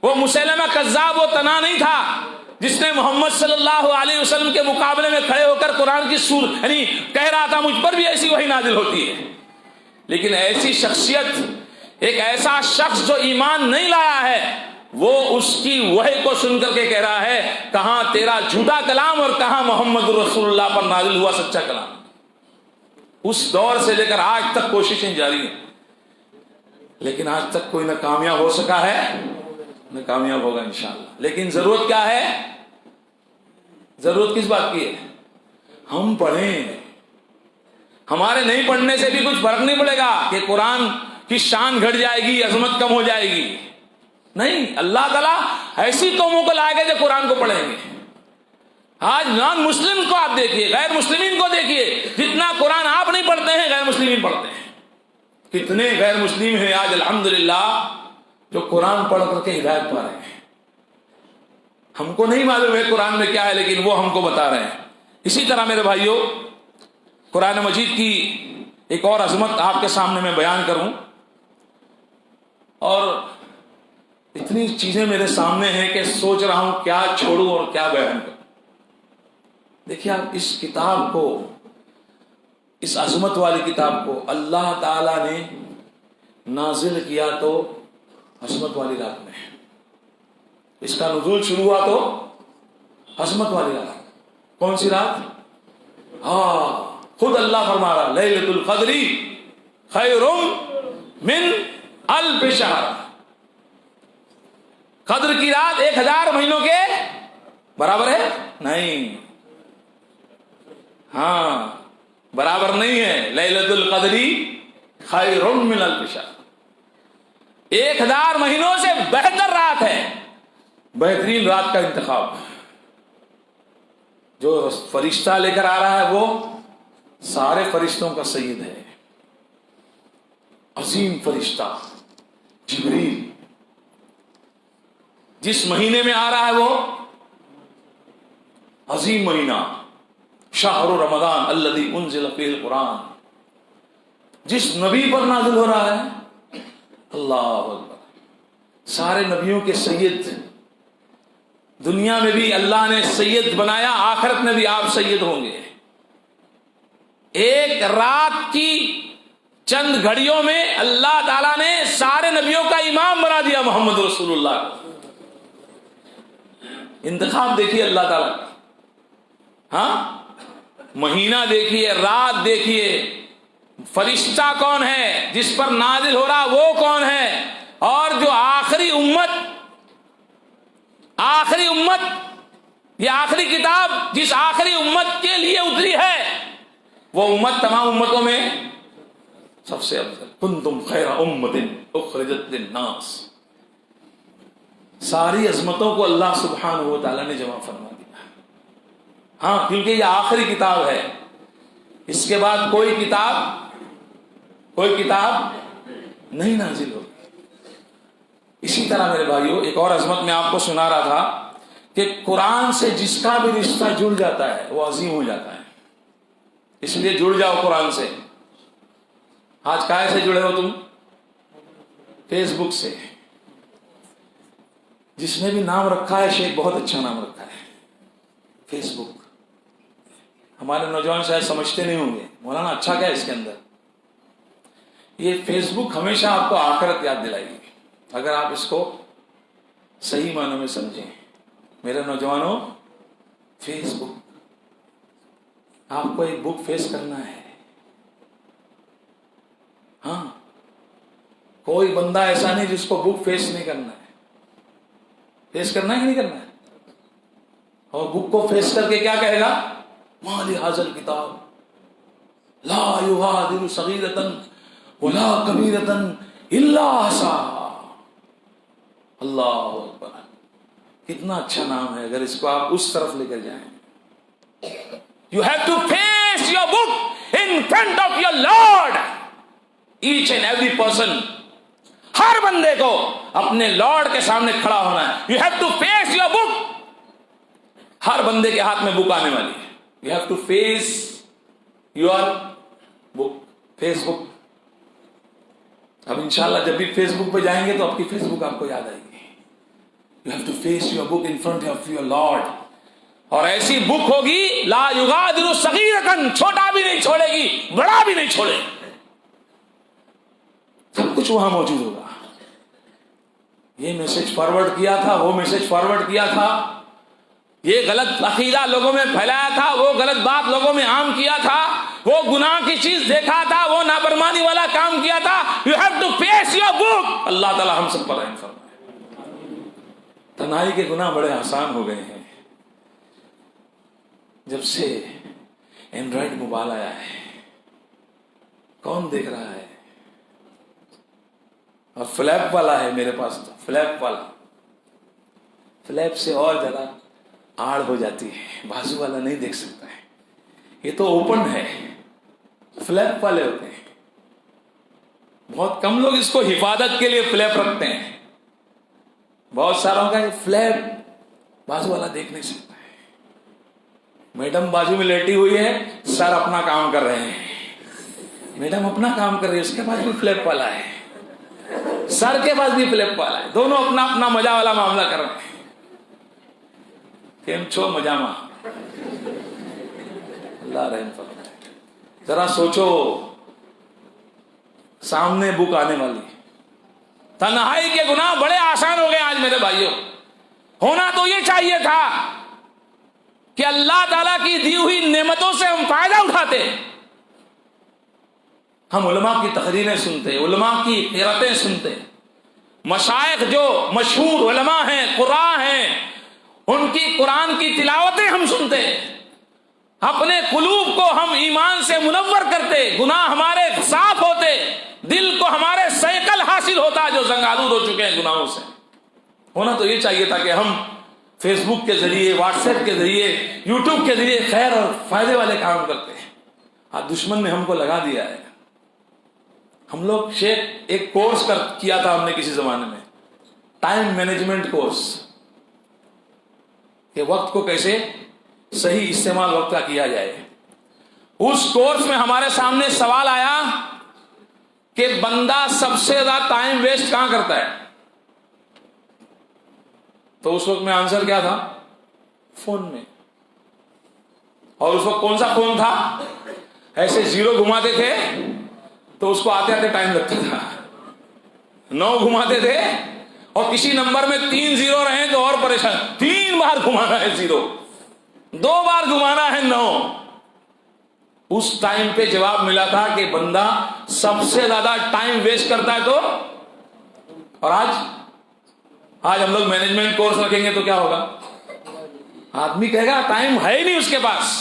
وہ مسیلمہ کذاب وہ تنا نہیں تھا جس نے محمد صلی اللہ علیہ وسلم کے مقابلے میں کھڑے ہو کر قرآن کی سورت یعنی کہہ رہا تھا مجھ پر بھی ایسی وحی نازل ہوتی ہے، لیکن ایسی شخصیت، ایک ایسا شخص جو ایمان نہیں لایا ہے، وہ اس کی وحی کو سن کر کے کہہ رہا ہے کہاں تیرا جھوٹا کلام اور کہاں محمد رسول اللہ پر نازل ہوا سچا کلام۔ اس دور سے لے کر آج تک کوششیں جاری ہیں، لیکن آج تک کوئی نہ کامیاب ہو سکا ہے نہ کامیاب ہوگا انشاءاللہ۔ لیکن ضرورت کیا ہے؟ ضرورت کس بات کی ہے؟ ہم پڑھیں۔ ہمارے نہیں پڑھنے سے بھی کچھ فرق نہیں پڑے گا کہ قرآن کی شان گھٹ جائے گی، عظمت کم ہو جائے گی، نہیں۔ اللہ تعالیٰ ایسی قوموں کو لائے گا جو قرآن کو پڑھیں گے۔ آج نان مسلم کو آپ دیکھیے، غیر مسلمین کو دیکھیے، جتنا قرآن آپ نہیں پڑھتے ہیں غیر مسلمین پڑھتے ہیں۔ کتنے غیر مسلم ہیں آج الحمدللہ جو قرآن پڑھ کر کے ہدایت پا رہے ہیں۔ ہم کو نہیں معلوم ہے قرآن میں کیا ہے، لیکن وہ ہم کو بتا رہے ہیں۔ اسی طرح میرے بھائیوں، قرآن مجید کی ایک اور عظمت آپ کے سامنے میں بیان کروں، اور اتنی چیزیں میرے سامنے ہیں کہ سوچ رہا ہوں کیا چھوڑوں اور کیا بیان کروں۔ دیکھیے آپ اس کتاب کو، اس عظمت والی کتاب کو اللہ تعالی نے نازل کیا تو عظمت والی رات میں، اس کا نزول شروع ہوا تو عظمت والی رات۔ کون سی رات؟ خود اللہ فرما رہا لیلۃ القدر خیر من الف شہر، قدر کی رات 1000 مہینوں کے برابر ہے؟ نہیں، ہاں برابر نہیں ہے۔ لیلۃ القدر خیر من الف شہر، 1000 مہینوں سے بہتر رات ہے، بہترین رات کا انتخاب۔ جو فرشتہ لے کر آ رہا ہے وہ سارے فرشتوں کا سید ہے، عظیم فرشتہ جبریل۔ جس مہینے میں آ رہا ہے وہ عظیم مہینہ، شہر رمضان الذی انزل فیہ القرآن، جس نبی پر نازل ہو رہا ہے، اللہ اکبر، سارے نبیوں کے سید۔ دنیا میں بھی اللہ نے سید بنایا، آخرت میں بھی آپ سید ہوں گے۔ ایک رات کی چند گھڑیوں میں اللہ تعالیٰ نے سارے نبیوں کا امام بنا دیا محمد رسول اللہ کو۔ انتخاب دیکھیے اللہ تعالیٰ کا، ہاں، مہینہ دیکھیے، رات دیکھیے، فرشتہ کون ہے جس پر نازل ہو رہا وہ کون ہے، اور جو آخری امت، یہ آخری کتاب جس آخری امت کے لیے اتری ہے، وہ امت تمام امتوں میں سب سے افضل، کنتم خیر امت اخرجت للناس۔ ساری عظمتوں کو اللہ سبحانہ و تعالیٰ نے جمع فرما دیا۔ ہاں، کیونکہ یہ آخری کتاب ہے، اس کے بعد کوئی کتاب نہیں نازل ہوگی۔ اسی طرح میرے بھائیوں ایک اور عظمت میں آپ کو سنا رہا تھا کہ قرآن سے جس کا بھی رشتہ جڑ جاتا ہے وہ عظیم ہو جاتا ہے. اس لیے جڑ جاؤ قرآن سے. آج کائے سے جڑے ہو تم؟ فیس بک سے. جس نے بھی نام رکھا ہے شیخ بہت اچھا نام رکھا ہے, فیس بک. ہمارے نوجوان شاید سمجھتے نہیں ہوں گے مولانا اچھا کیا ہے اس کے اندر. یہ فیس بک ہمیشہ آپ کو آخرت یاد دلائے گی اگر آپ اس کو صحیح معنوں میں سمجھیں. میرے نوجوانوں, فیس بک آپ کو ایک بک فیس کرنا ہے. ہاں, کوئی بندہ ایسا نہیں جس کو بک فیس نہیں کرنا ہے. فیس کرنا ہے کہ نہیں کرنا ہے؟ اور بک کو فیس کر کے کیا کہے گا؟ ما لهذا الكتاب لا يغادر صغيرة ولا كبيرة الا احصاها. اللہ اکبر, کتنا اچھا نام ہے. اگر اس کو آپ اس طرف لے کر جائیں, you have to face your book in front of your Lord. Each and every person, ہر بندے کو اپنے لارڈ کے سامنے کھڑا ہونا ہے. You have to face your book. ہر بندے کے ہاتھ میں بک آنے والی ہے. You have to face your book. Facebook. اب انشاءاللہ جب بھی فیس بک پہ جائیں گے تو آپ کی فیس بک آپ کو یاد آئے گی. You have to face your book in front of your Lord. اور ایسی بک ہوگی لا یغادر صغیرۃ, چھوٹا بھی نہیں چھوڑے گی بڑا بھی نہیں چھوڑے, سب کچھ وہاں موجود ہوگا. یہ میسج فارورڈ کیا تھا, وہ میسج فارورڈ کیا تھا, یہ غلط عقیدہ لوگوں میں پھیلایا تھا, وہ غلط بات لوگوں میں عام کیا تھا, وہ گناہ کی چیز دیکھا تھا, وہ نافرمانی والا کام کیا تھا. You have to face your book. اللہ تعالی ہم سب پر رحم فرمائے. تنہائی کے گناہ بڑے آسان ہو گئے ہیں جب سے اینڈرائڈ موبائل آیا ہے. کون دیکھ رہا ہے؟ اور فلیپ والا ہے میرے پاس, تو فلیپ والا, فلیپ سے اور زیادہ آڑ ہو جاتی ہے, بازو والا نہیں دیکھ سکتا ہے. یہ تو اوپن ہے, فلیپ والے ہوتے ہیں. بہت کم لوگ اس کو حفاظت کے لیے فلیپ رکھتے ہیں. بہت ساروں کا فلیپ بازو والا دیکھ نہیں سکتا ہے. میڈم بازو میں لیٹی ہوئی ہے, سر اپنا کام کر رہے ہیں, میڈم اپنا کام کر رہی ہے, اس کے پاس بھی فلیپ والا ہے, سر کے پاس بھی فلیپ والا ہے, دونوں اپنا اپنا مزہ والا معاملہ کر رہے ہیں. کیم چھو مجامہ, اللہ رحم فرمائے. ذرا سوچو, سامنے بک آنے والی. تنہائی کے گناہ بڑے آسان ہو گئے آج میرے بھائیوں. ہونا تو یہ چاہیے تھا کہ اللہ تعالیٰ کی دی ہوئی نعمتوں سے ہم فائدہ اٹھاتے. ہم علماء کی تقریریں سنتے, علماء کی قراتیں سنتے, مشائخ جو مشہور علماء ہیں, قراء ہیں, ان کی قرآن کی تلاوتیں ہم سنتے. اپنے قلوب کو ہم ایمان سے منور کرتے, گناہ ہمارے صاف ہوتے, دل کو ہمارے سیکل حاصل ہوتا جو زنگالود ہو چکے ہیں گناہوں سے. ہونا تو یہ چاہیے تھا کہ ہم فیس بک کے ذریعے, واٹس ایپ کے ذریعے, یوٹیوب کے ذریعے خیر اور فائدے والے کام کرتے ہیں. آج دشمن نے ہم کو لگا دیا ہے. ہم لوگ شیخ ایک کورس کیا تھا ہم نے کسی زمانے میں, ٹائم مینجمنٹ کورس, کہ وقت کو کیسے صحیح استعمال وقت کا کیا جائے. اس کورس میں ہمارے سامنے سوال آیا کہ بندہ سب سے زیادہ ٹائم ویسٹ کہاں کرتا ہے؟ تو اس وقت میں آنسر کیا تھا؟ فون میں. اور اس وقت کون سا فون تھا؟ ایسے زیرو گھماتے تھے تو اس کو آتے آتے ٹائم لگتا تھا, 9 گھماتے تھے اور کسی نمبر میں 3 زیرو رہیں تو اور پریشان, 3 بار گھمانا ہے زیرو, 2 بار گھمانا ہے 9. اس ٹائم پہ جواب ملا تھا کہ بندہ سب سے زیادہ ٹائم ویسٹ کرتا ہے. تو اور آج ہم لوگ مینجمنٹ کورس رکھیں گے تو کیا ہوگا؟ آدمی کہے گا ٹائم ہے ہی نہیں اس کے پاس,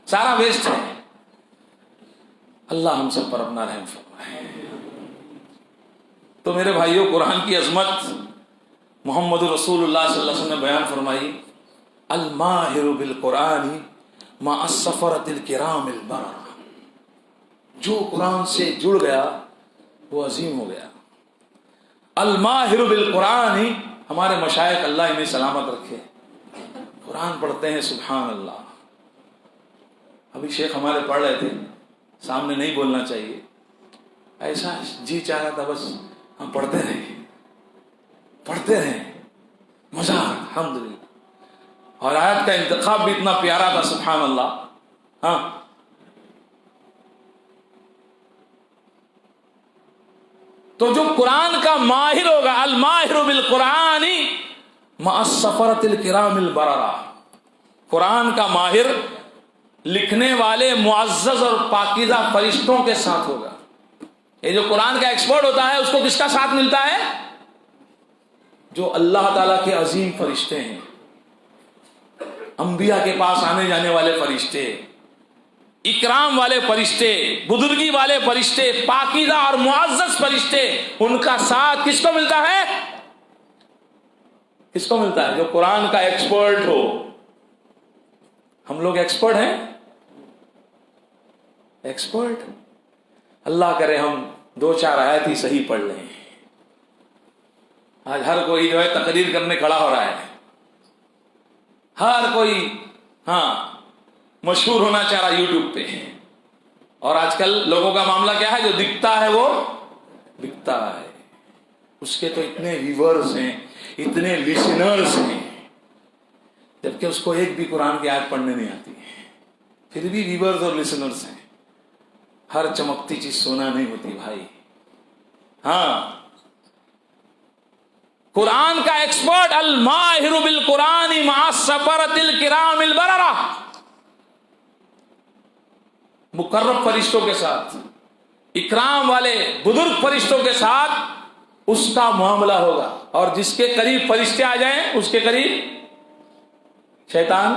سارا ویسٹ ہے. اللہ ہم سب پر اپنا رحم فرمائے. تو میرے بھائیوں, قرآن کی عظمت محمد رسول اللہ صلی اللہ علیہ وسلم نے بیان فرمائی, الماہر بالقرآن مع السفرۃ الکرام البررہ. جو قرآن سے جڑ گیا وہ عظیم ہو گیا. الماہر بالقرآن ہی ہمارے مشائخ اللہ انہیں سلامت رکھے قرآن پڑھتے ہیں. سبحان اللہ. ابھی شیخ ہمارے پڑھ رہے تھے, سامنے نہیں بولنا چاہیے, ایسا جی چاہ رہا تھا بس ہم پڑھتے رہیں مزہ الحمدللہ. اور آیت کا انتخاب بھی اتنا پیارا تھا. سبحان اللہ. ہاں, تو جو قرآن کا ماہر ہوگا, الماہر بالقرآن مع السفرۃ الکرام البررہ, قرآن کا ماہر لکھنے والے معزز اور پاکیزہ فرشتوں کے ساتھ ہوگا. یہ جو قرآن کا ایکسپرٹ ہوتا ہے اس کو کس کا ساتھ ملتا ہے؟ جو اللہ تعالیٰ کے عظیم فرشتے ہیں, انبیاء کے پاس آنے جانے والے فرشتے, اکرام والے فرشتے, بزرگی والے فرشتے, پاکیزہ اور معزز فرشتے, ان کا ساتھ کس کو ملتا ہے؟ کس کو ملتا ہے؟ جو قرآن کا ایکسپرٹ ہو. ہم لوگ ایکسپرٹ ہیں؟ ایکسپرٹ اللہ کرے ہم 2-4 آیت ہی صحیح پڑھ لیں. آج ہر کوئی جو ہے تقریر کرنے کھڑا ہو رہا ہے, ہر کوئی مشہور ہونا چاہ رہا یوٹیوب پہ. اور آج کل لوگوں کا معاملہ کیا ہے؟ جو دکھتا ہے وہ بکتا ہے. اس کے تو اتنے ویورز ہیں, اتنے لسنرز ہیں, جبکہ اس کو ایک بھی قرآن کی آیت پڑھنے نہیں آتی ہے, پھر بھی ویورز اور لسنرز ہیں. ہر چمکتی چیز سونا نہیں ہوتی بھائی. قرآن کا ایکسپرٹ الماہر بالقرآن مع السفرۃ الکرام البررہ, مقرب فرشتوں کے ساتھ, اکرام والے بزرگ فرشتوں کے ساتھ اس کا معاملہ ہوگا. اور جس کے قریب فرشتے آ جائیں اس کے قریب شیطان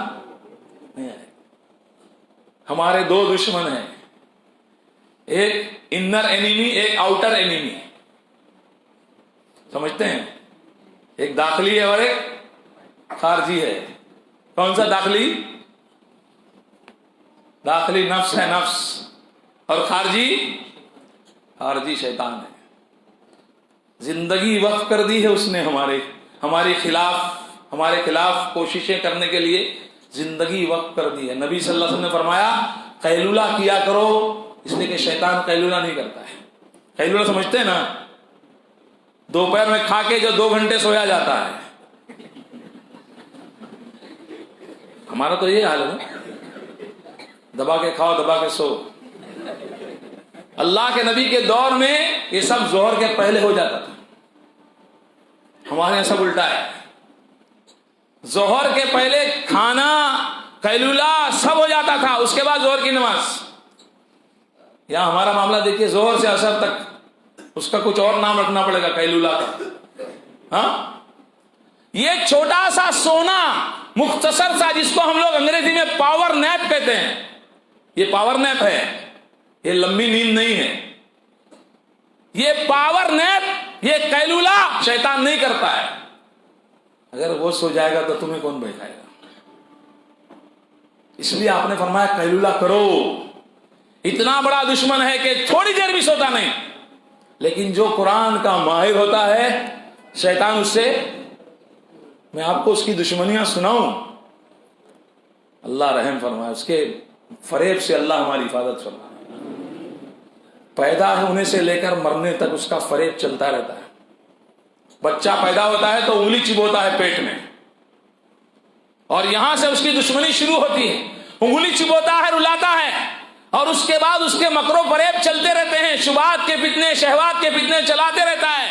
نہیں آئے. ہمارے 2 دشمن ہیں, ایک انر اینیمی, ایک آؤٹر اینیمی. سمجھتے ہیں؟ ایک داخلی ہے اور ایک خارجی ہے. کون سا داخلی؟ داخلی نفس ہے, نفس. اور خارجی شیطان ہے. زندگی وقف کر دی ہے اس نے ہمارے خلاف کوششیں کرنے کے لیے زندگی وقف کر دی ہے. نبی صلی اللہ علیہ وسلم نے فرمایا قیلولہ کیا کرو, اس لیے کہ شیطان قیلولہ نہیں کرتا ہے. قیلولہ سمجھتے ہیں نا؟ دوپہر میں کھا کے جو 2 گھنٹے سویا جاتا ہے. ہمارا تو یہ حال ہے, دبا کے کھاؤ دبا کے سو. اللہ کے نبی کے دور میں یہ سب ظہر کے پہلے ہو جاتا تھا. ہمارے یہاں سب الٹا ہے, ظہر کے پہلے کھانا قیلولہ سب ہو جاتا تھا, اس کے بعد ظہر کی نماز. یہاں ہمارا معاملہ دیکھیے, ظہر سے عصر تک اس کا کچھ اور نام رکھنا پڑے گا قیلولہ کا. یہ چھوٹا سا سونا مختصر سا, جس کو ہم لوگ انگریزی میں پاور نیپ کہتے ہیں, یہ پاور نیپ ہے, یہ لمبی نیند نہیں ہے. یہ پاور نیپ, یہ قیلولہ شیطان نہیں کرتا ہے. اگر وہ سو جائے گا تو تمہیں کون بیٹھائے گا؟ اس لیے آپ نے فرمایا قیلولہ کرو. اتنا بڑا دشمن ہے کہ تھوڑی دیر بھی سوتا نہیں. لیکن جو قرآن کا ماہر ہوتا ہے, شیطان اس سے, میں آپ کو اس کی دشمنیاں سناؤں؟ اللہ رحم فرمائے, اس کے فریب سے اللہ ہماری حفاظت فرمائے. پیدا ہونے سے لے کر مرنے تک اس کا فریب چلتا رہتا ہے. بچہ پیدا ہوتا ہے تو انگلی چبوتا ہے پیٹ میں, اور یہاں سے اس کی دشمنی شروع ہوتی ہے. انگلی چبوتا ہے, رلاتا ہے, اور اس کے بعد اس کے مکر و فریب چلتے رہتے ہیں. شبہات کے فتنے, شہوات کے فتنے چلاتے رہتا ہے,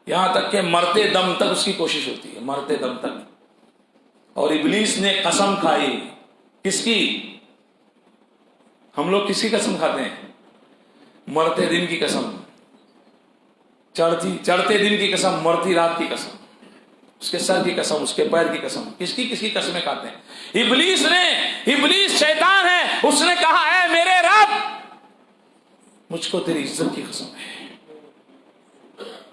یہاں تک کہ مرتے دم تک اس کی کوشش ہوتی ہے, مرتے دم تک. اور ابلیس نے قسم کھائی. کس کی؟ ہم لوگ کس کی قسم کھاتے ہیں؟ مرتے دن کی قسم, چڑھتے دن کی قسم, مرتی رات کی قسم, اس کے سر کی قسم, اس کے پیر کی قسم. کس کی قسمیں کھاتے ہیں؟ ابلیس شیطان ہے. اس نے کہا اے میرے رب, مجھ کو تیری عزت کی قسم ہے,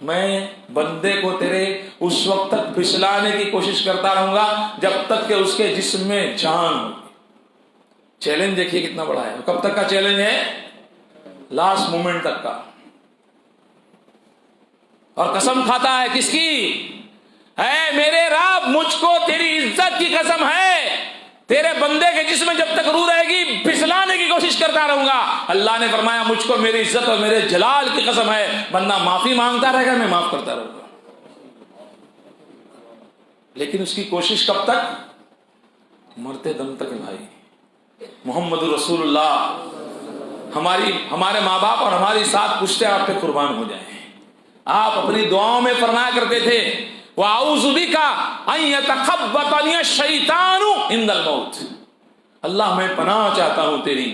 میں بندے کو تیرے اس وقت تک پھسلانے کی کوشش کرتا رہوں گا جب تک کہ اس کے جسم میں جان ہو. چیلنج دیکھیے کتنا بڑا ہے. کب تک کا چیلنج ہے؟ لاسٹ مومنٹ تک کا. اور قسم کھاتا ہے کس کی؟ اے میرے رب مجھ کو تیری عزت کی قسم ہے، تیرے بندے کے جسم میں جب تک روح رہے گی پھسلانے کی کوشش کرتا رہوں گا۔ اللہ نے فرمایا مجھ کو میری عزت اور میرے جلال کی قسم ہے، بندہ معافی مانگتا رہے گا، میں معاف کرتا رہوں گا۔ لیکن اس کی کوشش کب تک؟ مرتے دم تک بھائی۔ محمد رسول اللہ ہمارے ماں باپ اور ہماری سات پشتے آپ پہ قربان ہو جائیں۔ آپ اپنی دعاؤں میں فرمایا کرتے تھے وَأَعُوذُ بِكَ أَن يَتَخَبَّطَنِيَ الشَّيْطَانُ عِندَ الْمَوْتِ، اللہ میں پناہ چاہتا ہوں تیری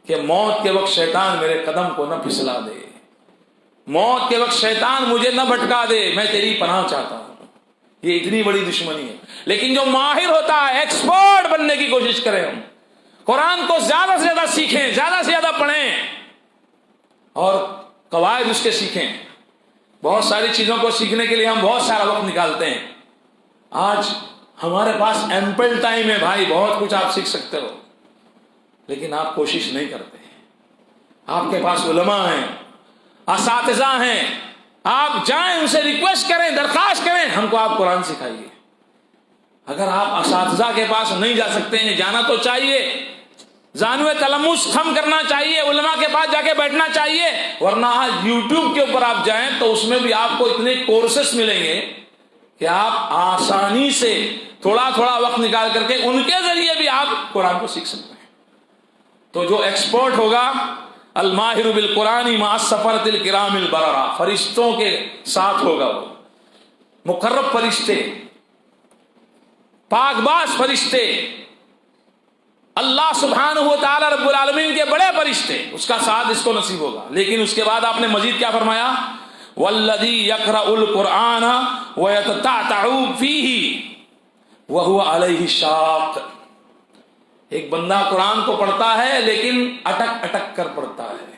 کہ موت کے وقت شیطان میرے قدم کو نہ پھسلا دے، موت کے وقت شیطان مجھے نہ بھٹکا دے، میں تیری پناہ چاہتا ہوں۔ یہ اتنی بڑی دشمنی ہے۔ لیکن جو ماہر ہوتا ہے، ایکسپرٹ بننے کی کوشش کریں، ہم قرآن کو زیادہ سے زیادہ سیکھیں، زیادہ سے زیادہ پڑھیں اور قواعد اس کے سیکھیں۔ بہت ساری چیزوں کو سیکھنے کے لیے ہم بہت سارا وقت نکالتے ہیں۔ آج ہمارے پاس ایمپل ٹائم ہے بھائی، بہت کچھ آپ سیکھ سکتے ہو، لیکن آپ کوشش نہیں کرتے۔ آپ کے پاس علماء ہیں، اساتذہ ہیں، آپ جائیں ان سے ریکویسٹ کریں، درخواست کریں ہم کو آپ قرآن سکھائیے۔ اگر آپ اساتذہ کے پاس نہیں جا سکتے ہیں، جانا تو چاہیے، زانوِ تلمس کم کرنا چاہیے، علماء کے پاس جا کے بیٹھنا چاہیے، ورنہ آج یوٹیوب کے اوپر آپ جائیں تو اس میں بھی آپ کو اتنے کورسز ملیں گے کہ آپ آسانی سے تھوڑا تھوڑا وقت نکال کر کے ان کے ذریعے بھی آپ قرآن کو سیکھ سکتے ہیں۔ تو جو ایکسپرٹ ہوگا، الماہر بالقرآن مع السفرۃ الکرام البررہ، فرشتوں کے ساتھ ہوگا، وہ مقرب فرشتے، پاک باز فرشتے، اللہ سبحانہ و تعالی رب العالمین کے بڑے فرشتے، اس کا ساتھ اس کو نصیب ہوگا۔ لیکن اس کے بعد آپ نے مزید کیا فرمایا؟ والذی یقرأ القرآن ویتتعتع فیہ وہو علیہ شاق، ایک بندہ قرآن کو پڑھتا ہے لیکن اٹک اٹک کر پڑھتا ہے۔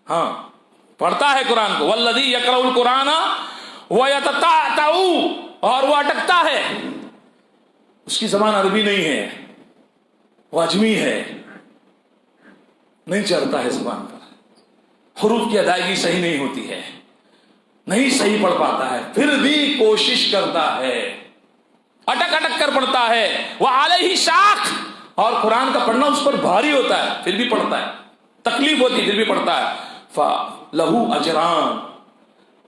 ہاں پڑھتا ہے قرآن کو، والذی یقرأ القرآن ویتتعتع، اور وہ اٹکتا ہے، اس کی زبان عربی نہیں ہے، وہ اجمی ہے، نہیں چڑھتا ہے زبان پر، حروف کی ادائیگی صحیح نہیں ہوتی ہے، نہیں صحیح پڑھ پاتا ہے، پھر بھی کوشش کرتا ہے، اٹک اٹک کر پڑھتا ہے، وہ علیہ شاق، اور قرآن کا پڑھنا اس پر بھاری ہوتا ہے پھر بھی پڑھتا ہے، تکلیف ہوتی ہے پھر بھی پڑھتا ہے۔ فَلَهُ أَجْرَانِ،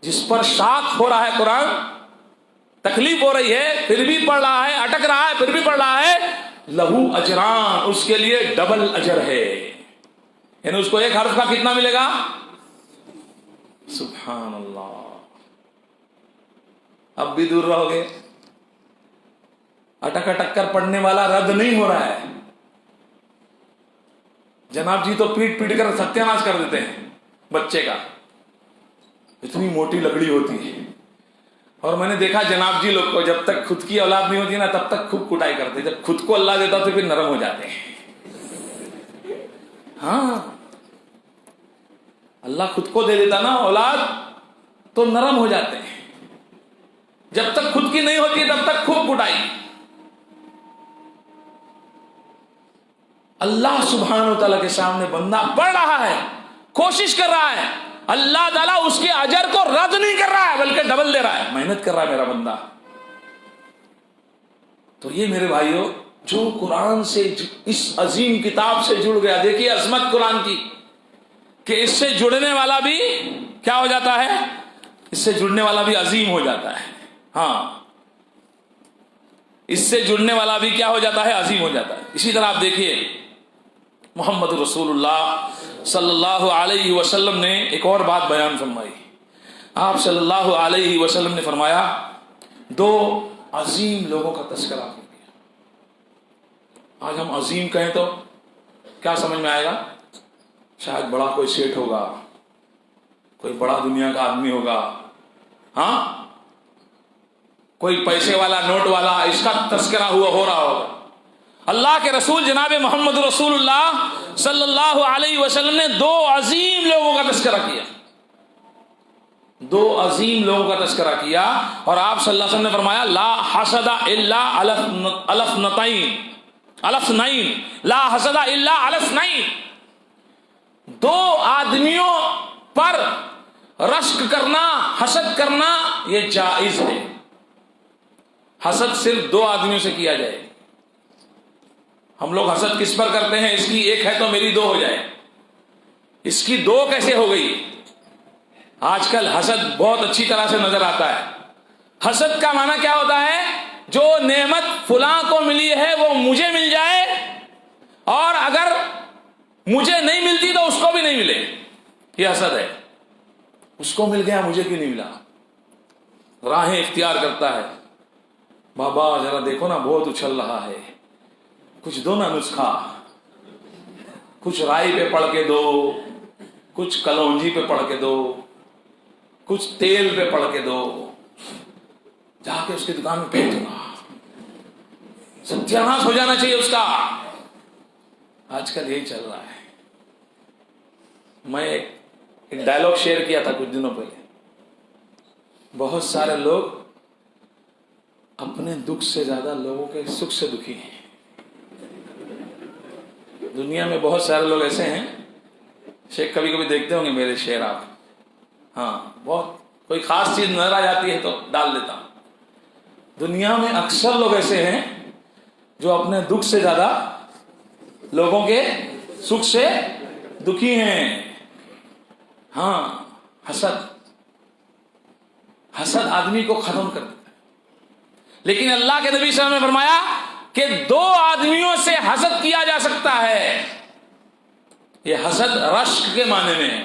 جس پر شاق ہو رہا ہے قرآن، تکلیف ہو رہی ہے پھر بھی پڑھ رہا ہے، اٹک رہا ہے پھر بھی پڑھ رہا ہے، لہو اجران، اس کے لیے ڈبل اجر ہے، یعنی اس کو ایک حرف کا کتنا ملے گا؟ سبحان اللہ۔ اب بھی دور رہو گے، اٹک اٹک کر پڑھنے والا رد نہیں ہو رہا ہے، جناب جی تو پیٹ پیٹ کر ستیہ ناش کر دیتے ہیں بچے کا، اتنی موٹی لکڑی ہوتی ہے، اور میں نے دیکھا جناب جی لوگ کو جب تک خود کی اولاد نہیں ہوتی نا تب تک خوب کٹائی کرتے، جب خود کو اللہ دیتا تو پھر نرم ہو جاتے ہیں۔ ہاں اللہ خود کو دے دیتا نا اولاد تو نرم ہو جاتے ہیں، جب تک خود کی نہیں ہوتی تب تک خوب کٹائی۔ اللہ سبحانہ و تعالیٰ کے سامنے بندہ پڑھ رہا ہے، کوشش کر رہا ہے، اللہ تعالیٰ اس کے اجر کو رد نہیں کر رہا ہے بلکہ ڈبل دے رہا ہے، محنت کر رہا ہے میرا بندہ۔ تو یہ میرے بھائیوں جو قرآن سے اس عظیم کتاب سے جڑ گیا، دیکھیے عظمت قرآن کی کہ اس سے جڑنے والا بھی کیا ہو جاتا ہے، اس سے جڑنے والا بھی عظیم ہو جاتا ہے۔ ہاں اس سے جڑنے والا بھی کیا ہو جاتا ہے، عظیم ہو جاتا ہے۔ اسی طرح آپ دیکھیے محمد رسول اللہ صلی اللہ علیہ وسلم نے ایک اور بات بیان فرمائی۔ آپ صلی اللہ علیہ وسلم نے فرمایا دو عظیم لوگوں کا تذکرہ کیا۔ آج ہم عظیم کہیں تو کیا سمجھ میں آئے گا؟ شاید بڑا کوئی سیٹ ہوگا، کوئی بڑا دنیا کا آدمی ہوگا، ہاں کوئی پیسے والا نوٹ والا، اس کا تذکرہ ہو رہا ہوگا۔ اللہ کے رسول جناب محمد رسول اللہ صلی اللہ علیہ وسلم نے دو عظیم لوگوں کا تذکرہ کیا، دو عظیم لوگوں کا تذکرہ کیا، اور آپ صلی اللہ علیہ وسلم نے فرمایا لا حسد الا الفنین، لا حسد الا الفنین، دو آدمیوں پر رشک کرنا، حسد کرنا یہ جائز ہے۔ حسد صرف دو آدمیوں سے کیا جائے۔ ہم لوگ حسد کس پر کرتے ہیں؟ اس کی ایک ہے تو میری دو ہو جائے، اس کی دو کیسے ہو گئی؟ آج کل حسد بہت اچھی طرح سے نظر آتا ہے۔ حسد کا معنی کیا ہوتا ہے؟ جو نعمت فلاں کو ملی ہے وہ مجھے مل جائے، اور اگر مجھے نہیں ملتی تو اس کو بھی نہیں ملے، یہ حسد ہے۔ اس کو مل گیا مجھے کیوں نہیں ملا؟ راہیں اختیار کرتا ہے، بابا ذرا دیکھو نا بہت اچھل رہا ہے، کچھ دو نا نسخہ، کچھ رائی پہ پڑھ کے دو، کچھ کلونجی پہ پڑھ کے دو، کچھ تیل پہ پڑھ کے دو، جا کے اس کی دکان میں پھینک دوں گا، ستیاناش ہو جانا چاہیے اس کا۔ آج کل یہی چل رہا ہے۔ میں ایک ڈائلاگ شیئر کیا تھا کچھ دنوں پہلے۔ بہت سارے لوگ اپنے دکھ سے زیادہ لوگوں کے سکھ سے دکھی ہیں۔ دنیا میں بہت سارے لوگ ایسے ہیں، شیخ کبھی کبھی دیکھتے ہوں گے میرے شعر آپ، ہاں بہت کوئی خاص چیز نظر آ جاتی ہے تو ڈال دیتا ہوں۔ دنیا میں اکثر لوگ ایسے ہیں جو اپنے دکھ سے زیادہ لوگوں کے سکھ سے دکھی ہیں۔ ہاں، حسد آدمی کو ختم کر دیتا ہے۔ لیکن اللہ کے نبی صلی اللہ علیہ وسلم نے فرمایا کہ دو آدمیوں سے حسد کیا جا سکتا ہے۔ یہ حسد رشک کے معنی میں ہے،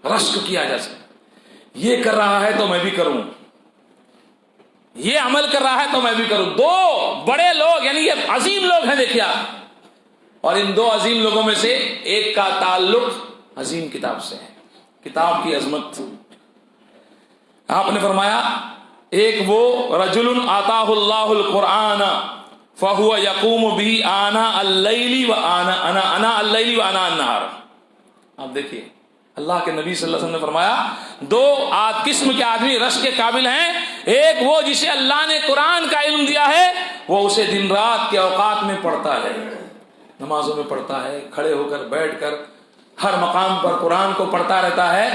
رشک کیا جا سکتا ہے۔ یہ کر رہا ہے تو میں بھی کروں، یہ عمل کر رہا ہے تو میں بھی کروں۔ دو بڑے لوگ، یعنی یہ عظیم لوگ ہیں دیکھیے آپ، اور ان دو عظیم لوگوں میں سے ایک کا تعلق عظیم کتاب سے ہے، کتاب کی عظمت۔ آپ نے فرمایا ایک وہ رجل آتاہ اللہ القرآن فہو یقوم بھی آنا اللیل و آنا النہار۔ آپ دیکھیے اللہ کے نبی صلی اللہ علیہ وسلم نے فرمایا دو قسم کے آدمی رشک کے قابل ہیں۔ ایک وہ جسے اللہ نے قرآن کا علم دیا ہے، وہ اسے دن رات کے اوقات میں پڑھتا ہے، نمازوں میں پڑھتا ہے، کھڑے ہو کر بیٹھ کر ہر مقام پر قرآن کو پڑھتا رہتا ہے۔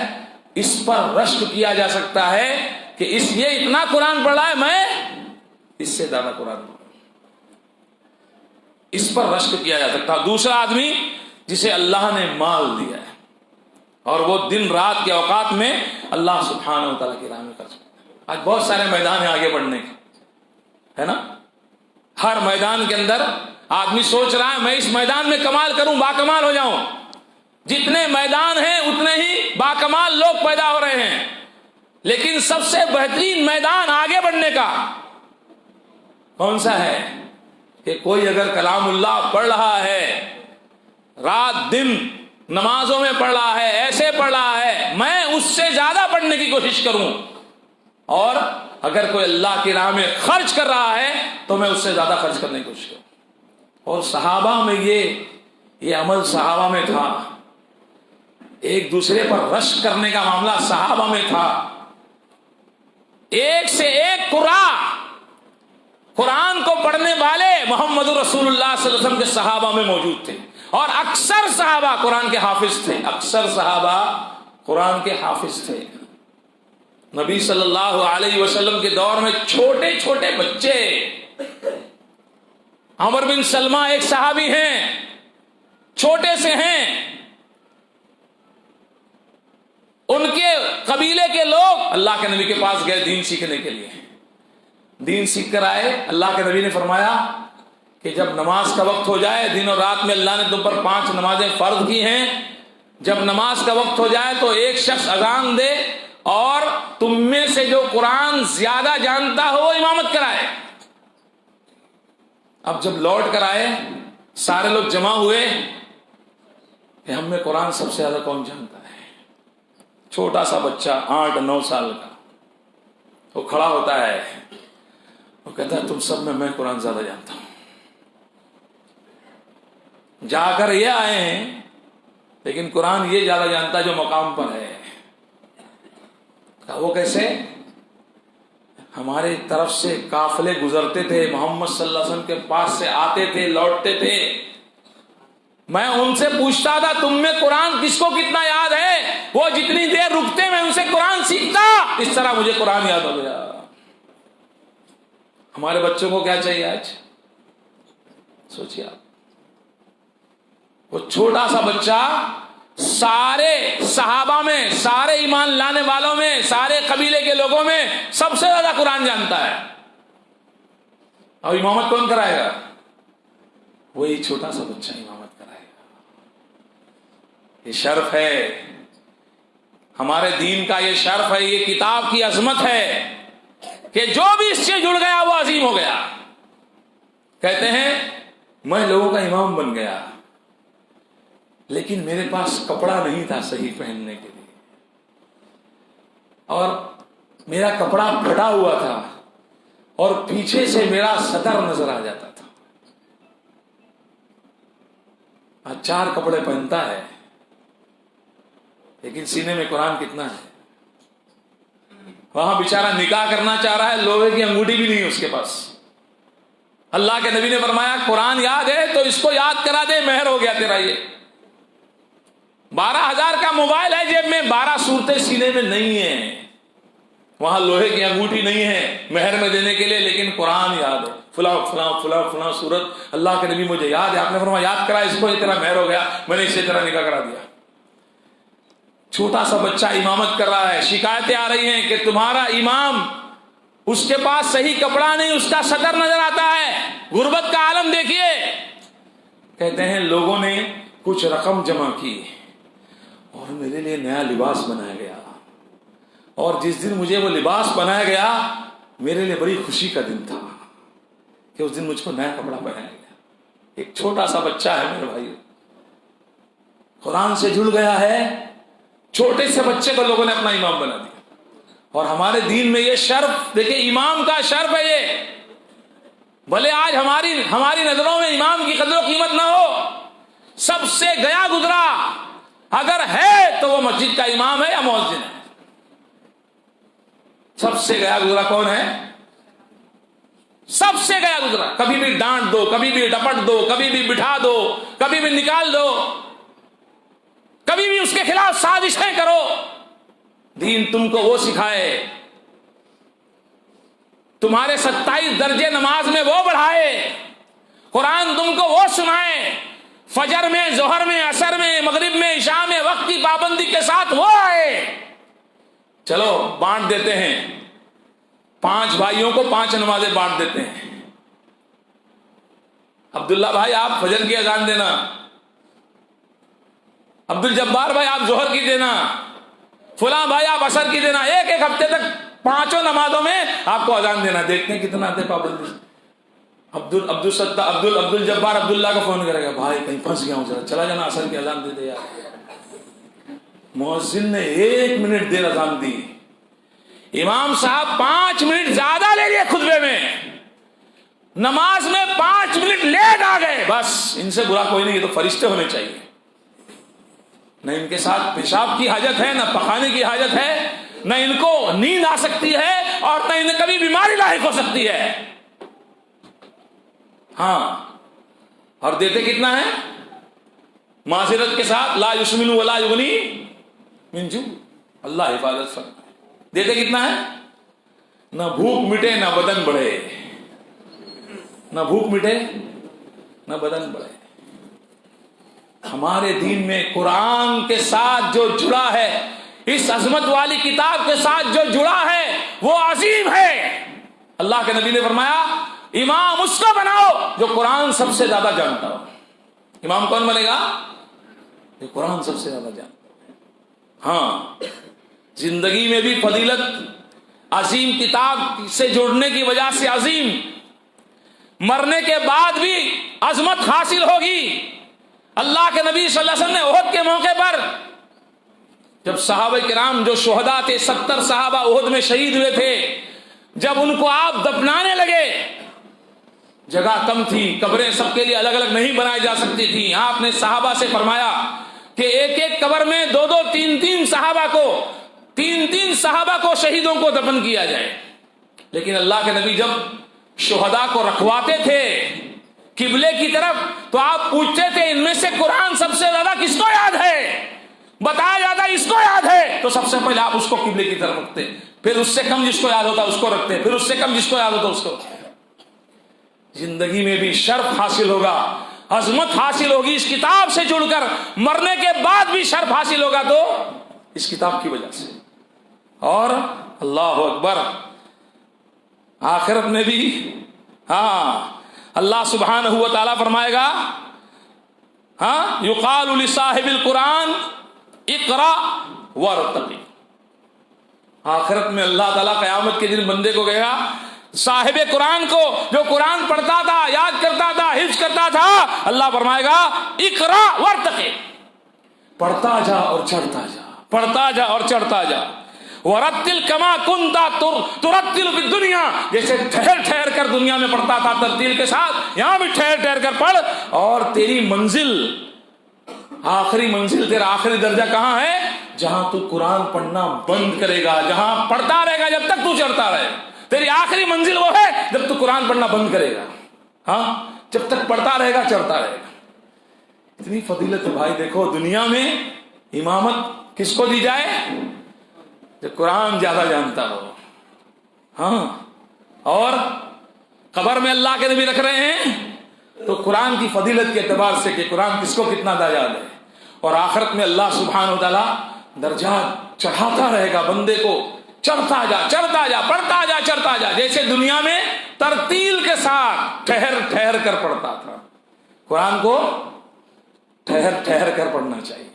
اس پر رشک کیا جا سکتا ہے کہ یہ اتنا قرآن پڑھ رہا ہے، میں اس سے زیادہ قرآن پڑھ رہا ہوں، اس پر رشک کیا جا سکتا ہے۔ دوسرا آدمی جسے اللہ نے مال دیا ہے اور وہ دن رات کے اوقات میں اللہ سبحانہ و تعالیٰ کی راہ میں خرچ کرتا ہے۔ آج بہت سارے میدان ہیں آگے بڑھنے کے، ہے نا؟ ہر میدان کے اندر آدمی سوچ رہا ہے میں اس میدان میں کمال کروں، باکمال ہو جاؤں۔ جتنے میدان ہیں اتنے ہی باکمال لوگ پیدا ہو رہے ہیں، لیکن سب سے بہترین میدان آگے بڑھنے کا کون سا ہے؟ کہ کوئی اگر کلام اللہ پڑھ رہا ہے، رات دن نمازوں میں پڑھ رہا ہے، ایسے پڑھ رہا ہے، میں اس سے زیادہ پڑھنے کی کوشش کروں، اور اگر کوئی اللہ کی راہ میں خرچ کر رہا ہے تو میں اس سے زیادہ خرچ کرنے کی کوشش کروں۔ اور صحابہ میں یہ عمل صحابہ میں تھا، ایک دوسرے پر رشک کرنے کا معاملہ صحابہ میں تھا۔ ایک سے ایک قرآن کو پڑھنے والے محمد رسول اللہ صلی اللہ علیہ وسلم کے صحابہ میں موجود تھے، اور اکثر صحابہ قرآن کے حافظ تھے، اکثر صحابہ قرآن کے حافظ تھے۔ نبی صلی اللہ علیہ وسلم کے دور میں چھوٹے چھوٹے بچے، عمر بن سلمہ ایک صحابی ہیں، چھوٹے سے ہیں، ان کے قبیلے کے لوگ اللہ کے نبی کے پاس گئے دین سیکھنے کے لیے، دین سیکھ کر آئے۔ اللہ کے نبی نے فرمایا کہ جب نماز کا وقت ہو جائے، دن اور رات میں اللہ نے تم پر 5 نمازیں فرض کی ہیں، جب نماز کا وقت ہو جائے تو ایک شخص اذان دے اور تم میں سے جو قرآن زیادہ جانتا ہو وہ امامت کرائے۔ اب جب لوٹ کر آئے سارے لوگ جمع ہوئے کہ ہم میں قرآن سب سے زیادہ کون جانتا ہے؟ چھوٹا سا بچہ 8-9 سال کا، وہ کھڑا ہوتا ہے، وہ کہتا ہے تم سب میں قرآن زیادہ جانتا ہوں۔ جا کر یہ آئے ہیں لیکن قرآن یہ زیادہ جانتا ہے جو مقام پر ہے۔ وہ کیسے؟ ہمارے طرف سے قافلے گزرتے تھے، محمد صلی اللہ علیہ وسلم کے پاس سے آتے تھے، لوٹتے تھے، میں ان سے پوچھتا تھا تم میں قرآن کس کو کتنا یاد ہے، وہ جتنی دیر رکتے میں ان سے قرآن سیکھتا، اس طرح مجھے قرآن یاد ہو گیا۔ ہمارے بچوں کو کیا چاہیے آج؟ سوچیے آپ، وہ چھوٹا سا بچہ سارے صحابہ میں، سارے ایمان لانے والوں میں، سارے قبیلے کے لوگوں میں سب سے زیادہ قرآن جانتا ہے، اور امامت کون کرائے گا؟ وہی چھوٹا سا بچہ امامت کرائے گا۔ یہ شرف ہے ہمارے دین کا، یہ شرف ہے، یہ کتاب کی عظمت ہے کہ جو بھی اس سے جڑ گیا وہ عظیم ہو گیا۔ کہتے ہیں میں لوگوں کا امام بن گیا لیکن میرے پاس کپڑا نہیں تھا صحیح پہننے کے لیے، اور میرا کپڑا پھٹا ہوا تھا اور پیچھے سے میرا سطر نظر آ جاتا تھا۔ آج 4 کپڑے پہنتا ہے لیکن سینے میں قرآن کتنا ہے؟ وہاں بیچارہ نکاح کرنا چاہ رہا ہے، لوہے کی انگوٹھی بھی نہیں اس کے پاس۔ اللہ کے نبی نے فرمایا قرآن یاد ہے تو اس کو یاد کرا دے، مہر ہو گیا تیرا۔ یہ 12,000 کا موبائل ہے جیب میں، 12 صورتیں سینے میں نہیں ہیں، وہاں لوہے کی انگوٹھی نہیں ہے مہر میں دینے کے لیے، لیکن قرآن یاد ہے، فلاں فلاں فلاں فلاں صورت اللہ کے نبی مجھے یاد ہے، آپ نے فرمایا یاد کرا اس کو، یہ تیرا مہر ہو گیا، میں نے اسے تیرا نکاح کرا دیا۔ چھوٹا سا بچہ امامت کر رہا ہے، شکایتیں آ رہی ہیں کہ تمہارا امام، اس کے پاس صحیح کپڑا نہیں، اس کا سطر نظر آتا ہے، غربت کا عالم دیکھیے۔ کہتے ہیں لوگوں نے کچھ رقم جمع کی اور میرے لیے نیا لباس بنایا گیا، اور جس دن مجھے وہ لباس بنایا گیا میرے لیے بڑی خوشی کا دن تھا کہ اس دن مجھ کو نیا کپڑا پہنایا گیا۔ ایک چھوٹا سا بچہ ہے میرے بھائی، قرآن سے جڑ گیا ہے، چھوٹے سے بچے کو لوگوں نے اپنا امام بنا دیا۔ اور ہمارے دین میں یہ شرف دیکھیں، امام کا شرف ہے یہ، بھلے آج ہماری نظروں میں امام کی قدر و قیمت نہ ہو، سب سے گیا گزرا اگر ہے تو وہ مسجد کا امام ہے یا مؤذن ہے۔ سب سے گیا گزرا کون ہے؟ سب سے گیا گزرا۔ کبھی بھی ڈانٹ دو، کبھی بھی ڈپٹ دو، کبھی بھی بٹھا دو، کبھی بھی نکال دو، کبھی بھی اس کے خلاف سازشیں کرو، دین تم کو وہ سکھائے، تمہارے 27 درجے نماز میں وہ بڑھائے، قرآن تم کو وہ سنائے، فجر میں، ظہر میں، عصر میں، مغرب میں، عشاء میں وقت کی پابندی کے ساتھ وہ آئے۔ چلو بانٹ دیتے ہیں، 5 بھائیوں کو 5 نمازیں بانٹ دیتے ہیں۔ عبداللہ بھائی آپ فجر کی اذان دینا، عبد الجبار بھائی آپ ظہر کی دینا، فلاں بھائی آپ عصر کی دینا، ایک ہفتے تک 5 نمازوں میں آپ کو اذان دینا۔ دیکھتے ہیں کتنا آتے پابندی۔ عبد الجبار عبداللہ کو فون کرے گا، بھائی کہیں پھنس گیا ہوں، ذرا چلا جانا، عصر کی اذان دے دے یار۔ مؤذن نے 1 منٹ دیر اذان دی، امام صاحب 5 منٹ زیادہ لے لیے خطبے میں، نماز میں 5 منٹ لیٹ آ گئے، بس ان سے برا کوئی نہیں، یہ تو فرشتے ہونے چاہیے۔ نہ ان کے ساتھ پیشاب کی حاجت ہے، نہ پخانے کی حاجت ہے، نہ ان کو نیند آ سکتی ہے، اور نہ انہیں کبھی بیماری لاحق ہو سکتی ہے۔ ہاں، اور دیتے کتنا ہے؟ معذرت کے ساتھ، لا یسمن ولا یغنی من جوع، اللہ حفاظت فرمائے۔ دیتے کتنا ہے؟ نہ بھوک مٹے نہ بدن بڑھے، نہ بھوک مٹے نہ بدن بڑھے۔ ہمارے دین میں قرآن کے ساتھ جو جڑا ہے، اس عظمت والی کتاب کے ساتھ جو جڑا ہے وہ عظیم ہے۔ اللہ کے نبی نے فرمایا امام اس کو بناؤ جو قرآن سب سے زیادہ جانتا ہو۔ امام کون بنے گا؟ جو قرآن سب سے زیادہ جانتا ہو۔ ہاں، زندگی میں بھی فضیلت عظیم کتاب سے جڑنے کی وجہ سے عظیم، مرنے کے بعد بھی عظمت حاصل ہوگی۔ اللہ کے نبی صلی اللہ علیہ وسلم نے احد کے موقع پر جب صحابہ کرام جو شہداء تھے، 70 صحابہ احد میں شہید ہوئے تھے، جب ان کو آپ دفنانے لگے، جگہ کم تھی، قبریں سب کے لیے الگ الگ نہیں بنائی جا سکتی تھی، آپ نے صحابہ سے فرمایا کہ ایک ایک قبر میں 2-2 3-3 صحابہ کو شہیدوں کو دفن کیا جائے۔ لیکن اللہ کے نبی جب شہداء کو رکھواتے تھے قبلے کی طرف، تو آپ پوچھتے تھے ان میں سے قرآن سب سے زیادہ کس کو یاد ہے، بتایا جاتا ہے اس کو یاد ہے، تو سب سے پہلے آپ اس کو قبلے کی طرف رکھتے، پھر اس سے کم جس کو یاد ہوتا اس کو رکھتے، پھر اس سے کم جس کو یاد ہوتا اس کو رکھتے۔ زندگی میں بھی شرف حاصل ہوگا، عظمت حاصل ہوگی اس کتاب سے جڑ کر، مرنے کے بعد بھی شرف حاصل ہوگا تو اس کتاب کی وجہ سے۔ اور اللہ اکبر، آخرت میں بھی اللہ سبحانہ و تعالیٰ فرمائے گا یقال لصاحب القرآن اقرا وارتقی۔ آخرت میں اللہ تعالیٰ قیامت کے دن بندے کو کہے گا، صاحب قرآن کو جو قرآن پڑھتا تھا، یاد کرتا تھا، حفظ کرتا تھا، اللہ فرمائے گا اقرا وارتقی، پڑھتا جا اور چڑھتا جا، پڑھتا جا اور چڑھتا جا، ورتل کما کنتا ترتل فی الدنیا، جیسے ٹھہر ٹھہر کر دنیا میں پڑھتا تھا ترتیل کے ساتھ، یہاں بھی ٹھہر ٹھہر کر پڑھ، اور تیری منزل، آخری منزل، تیرا آخری درجہ کہاں ہے؟ جہاں تو قرآن پڑھنا بند کرے گا، جہاں پڑھتا رہے گا جب تک تو چڑھتا رہے، تیری آخری منزل وہ ہے جب تو قرآن پڑھنا بند کرے گا، جب تک پڑھتا رہے گا چڑھتا رہے گا۔ اتنی فضیلت ہے بھائی، دیکھو دنیا میں امامت کس کو دی جائے؟ جو قرآن زیادہ جانتا ہو، اور قبر میں اللہ کے نبی رکھ رہے ہیں تو قرآن کی فضیلت کے اعتبار سے کہ قرآن کس کو کتنا یاد ہے، اور آخرت میں اللہ سبحانہ و تعالیٰ درجات چڑھاتا رہے گا بندے کو، چڑھتا جا چڑھتا جا، پڑھتا جا چڑھتا جا، جیسے دنیا میں ترتیل کے ساتھ ٹھہر ٹھہر کر پڑھتا تھا، قرآن کو ٹھہر ٹھہر کر پڑھنا چاہیے۔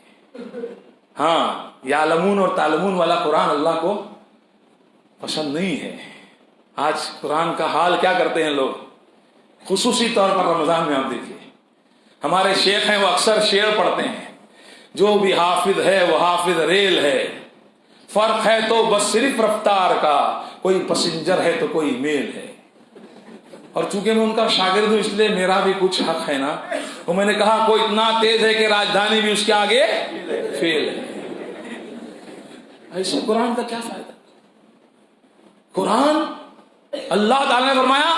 یعلمون اور تعلمون والا قرآن اللہ کو پسند نہیں ہے۔ آج قرآن کا حال کیا کرتے ہیں لوگ، خصوصی طور پر رمضان میں آپ دیکھیے، ہمارے شیخ ہیں وہ اکثر شعر پڑھتے ہیں، جو بھی حافظ ہے وہ حافظ ریل ہے، فرق ہے تو بس صرف رفتار کا، کوئی پسنجر ہے تو کوئی میل ہے۔ اور چونکہ میں ان کا شاگرد ہوں اس لیے میرا بھی کچھ حق ہے نا، وہ میں نے کہا کوئی اتنا تیز ہے کہ راجدھانی بھی اس کے آگے فیل ہے۔ ایسے قرآن کا کیا فائدہ؟ قرآن اللہ تعالیٰ نے فرمایا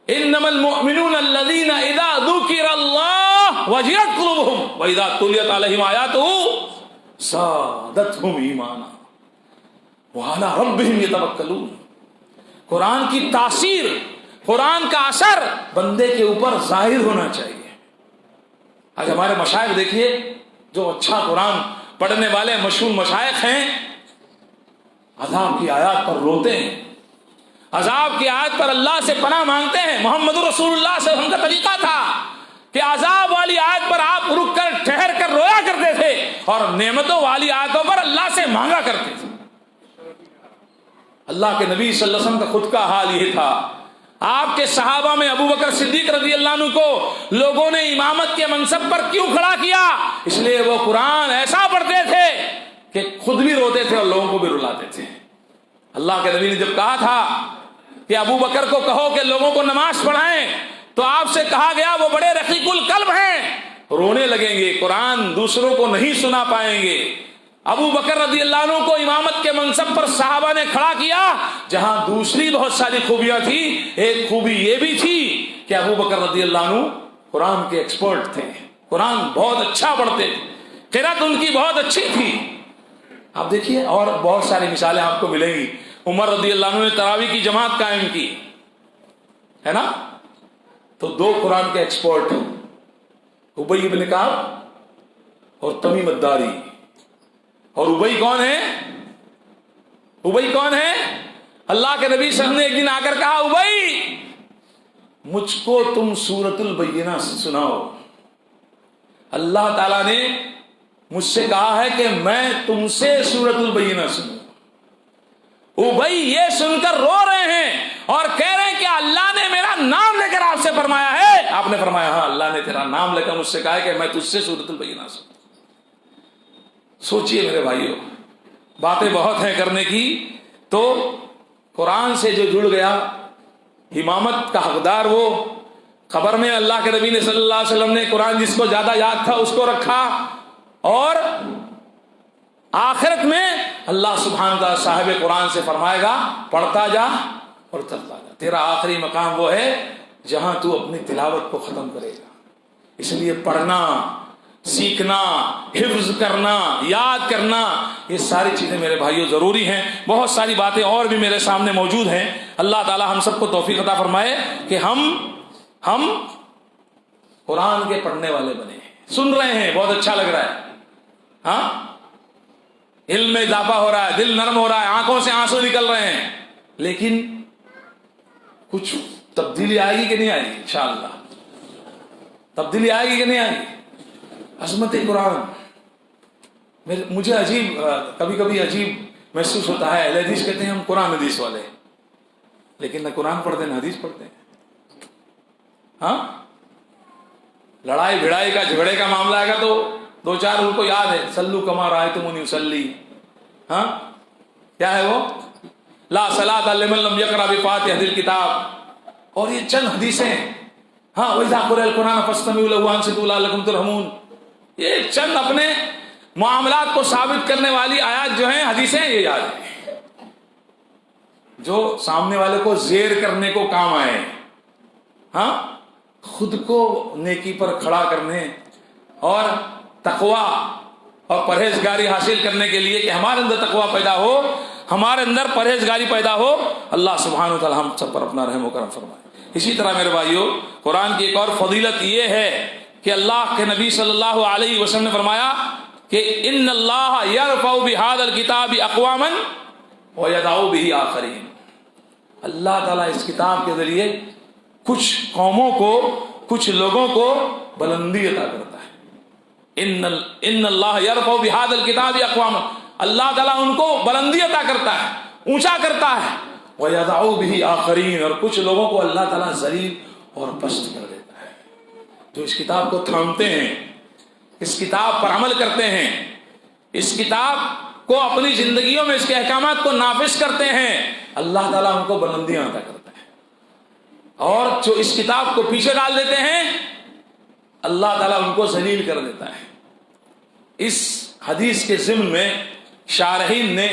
انما المؤمنون الذين اذا ذكر الله وجلت قلوبهم واذا تليت عليهم آياته زادتهم ایمانا وعلى ربهم يتوکلون۔ قرآن کی تاثیر، قرآن کا اثر بندے کے اوپر ظاہر ہونا چاہیے۔ آج ہمارے مشائخ دیکھیے، جو اچھا قرآن پڑھنے والے مشہور مشائخ ہیں، عذاب کی آیات پر روتے ہیں، عذاب کی آیت پر اللہ سے پناہ مانگتے ہیں۔ محمد رسول اللہ صلی اللہ علیہ وسلم کا طریقہ تھا کہ عذاب والی آیت پر آپ رک کر ٹھہر کر رویا کرتے تھے، اور نعمتوں والی آیتوں پر اللہ سے مانگا کرتے تھے۔ اللہ کے نبی صلی اللہ علیہ وسلم کا خود کا حال یہ تھا۔ آپ کے صحابہ میں ابو بکر صدیق رضی اللہ عنہ کو لوگوں نے امامت کے منصب پر کیوں کھڑا کیا؟ اس لیے وہ قرآن ایسا پڑھتے تھے کہ خود بھی روتے تھے اور لوگوں کو بھی رلاتے تھے۔ اللہ کے نبی نے جب کہا تھا کہ ابو بکر کو کہو کہ لوگوں کو نماز پڑھائیں، تو آپ سے کہا گیا وہ بڑے رقیق القلب ہیں، رونے لگیں گے، قرآن دوسروں کو نہیں سنا پائیں گے۔ ابو بکر رضی اللہ عنہ کو امامت کے منصب پر صحابہ نے کھڑا کیا، جہاں دوسری بہت ساری خوبیاں تھی، ایک خوبی یہ بھی تھی کہ ابو بکر رضی اللہ عنہ قرآن کے ایکسپرٹ تھے، قرآن بہت اچھا پڑھتے تھے، قرأت ان کی بہت اچھی تھی۔ آپ دیکھیے اور بہت ساری مثالیں آپ کو ملیں گی۔ عمر رضی اللہ عنہ نے تراویح کی جماعت قائم کی ہے نا، تو دو قرآن کے ایکسپرٹ ہیں، ابی بن کعب اور تمیم الداری۔ اور ابی کون ہے؟ ابی کون ہے؟ اللہ کے نبی صلی اللہ علیہ وسلم نے ایک دن آ کر کہا، ابی مجھ کو تم سورۃ البینہ سناؤ، اللہ تعالیٰ نے مجھ سے کہا ہے کہ میں تم سے سورۃ البینہ سنوں۔ ابی یہ سن کر رو رہے ہیں اور کہہ رہے ہیں کہ اللہ نے میرا نام لے کر آپ سے فرمایا ہے۔ آپ نے فرمایا ہاں، اللہ نے تیرا نام لے کر مجھ سے کہا ہے کہ میں تجھ سے سورۃ البینہ سنوں۔ سوچئے میرے بھائیو، باتیں بہت ہیں کرنے کی، تو قرآن سے جو جڑ گیا، امامت کا حقدار وہ، قبر میں اللہ کے نبی نے صلی اللہ علیہ وسلم نے قرآن جس کو زیادہ یاد تھا اس کو رکھا، اور آخرت میں اللہ سبحانہ وتعالی صاحب قرآن سے فرمائے گا پڑھتا جا اور چلتا جا، تیرا آخری مقام وہ ہے جہاں تو اپنی تلاوت کو ختم کرے گا. اس لیے پڑھنا، سیکھنا، حفظ کرنا، یاد کرنا، یہ ساری چیزیں میرے بھائیوں ضروری ہیں. بہت ساری باتیں اور بھی میرے سامنے موجود ہیں. اللہ تعالی ہم سب کو توفیق عطا فرمائے کہ ہم قرآن کے پڑھنے والے بنے. سن رہے ہیں، بہت اچھا لگ رہا ہے، ہاں، علم میں اضافہ ہو رہا ہے، دل نرم ہو رہا ہے، آنکھوں سے آنسو نکل رہے ہیں، لیکن کچھ تبدیلی آئے گی کہ نہیں آئے گی؟ انشاءاللہ تبدیلی آئے گی کہ نہیں آئے گی؟ عظمت قرآن مجھے عجیب، کبھی کبھی عجیب محسوس ہوتا ہے. اہل حدیث کہتے ہیں ہم قرآن حدیث والے، لیکن نہ قرآن پڑھتے ہیں نہ حدیث پڑھتے ہیں. ہاں، لڑائی بھڑائی کا، جھگڑے کا معاملہ آئے گا تو دو چار ان کو یاد ہے، سلو کما رأیتمونی اصلی. ہاں، کیا ہے وہ؟ لا صلاۃ لمن لم یقرأ بفاتحۃ الکتاب. اور یہ چند حدیثیں، ہاں، وَإِذَا قُرِئَ الْقُرْآنُ فَاسْتَمِعُوا لَهُ وَأَنصِتُوا لَعَلَّكُمْ تُرْحَمُونَ. یہ چند اپنے معاملات کو ثابت کرنے والی آیات جو ہیں، حدیثیں، یہ یاد ہیں جو سامنے والے کو زیر کرنے کو کام آئے. ہاں، خود کو نیکی پر کھڑا کرنے اور تقوی اور پرہیزگاری حاصل کرنے کے لیے کہ ہمارے اندر تقوی پیدا ہو، ہمارے اندر پرہیزگاری پیدا ہو. اللہ سبحانہ و تعالی ہم سب پر اپنا رحم و کرم فرمائے. اسی طرح میرے بھائیوں، قرآن کی ایک اور فضیلت یہ ہے کہ اللہ کے نبی صلی اللہ علیہ وسلم نے فرمایا کہ ان اللہ یرفع بہذا الکتاب اقواما ویضع بہ آخرین. اللہ تعالیٰ اس کتاب کے ذریعے کچھ قوموں کو، کچھ لوگوں کو بلندی عطا کرتا ہے. ان اللہ یرفع بہذا الکتاب اقواما، اللہ تعالیٰ ان کو بلندی عطا کرتا ہے، اونچا کرتا ہے. وَيَضَعُ بِهِ آخَرِينَ، اور کچھ لوگوں کو اللہ تعالیٰ ذلیل اور پست کر دیتا ہے. جو اس کتاب کو تھامتے ہیں، اس کتاب پر عمل کرتے ہیں، اس کتاب کو اپنی زندگیوں میں اس کے احکامات کو نافذ کرتے ہیں، اللہ تعالیٰ ان کو بلندیاں عطا کرتا ہے. اور جو اس کتاب کو پیچھے ڈال دیتے ہیں، اللہ تعالیٰ ان کو ذلیل کر دیتا ہے. اس حدیث کے ضمن میں شارحین نے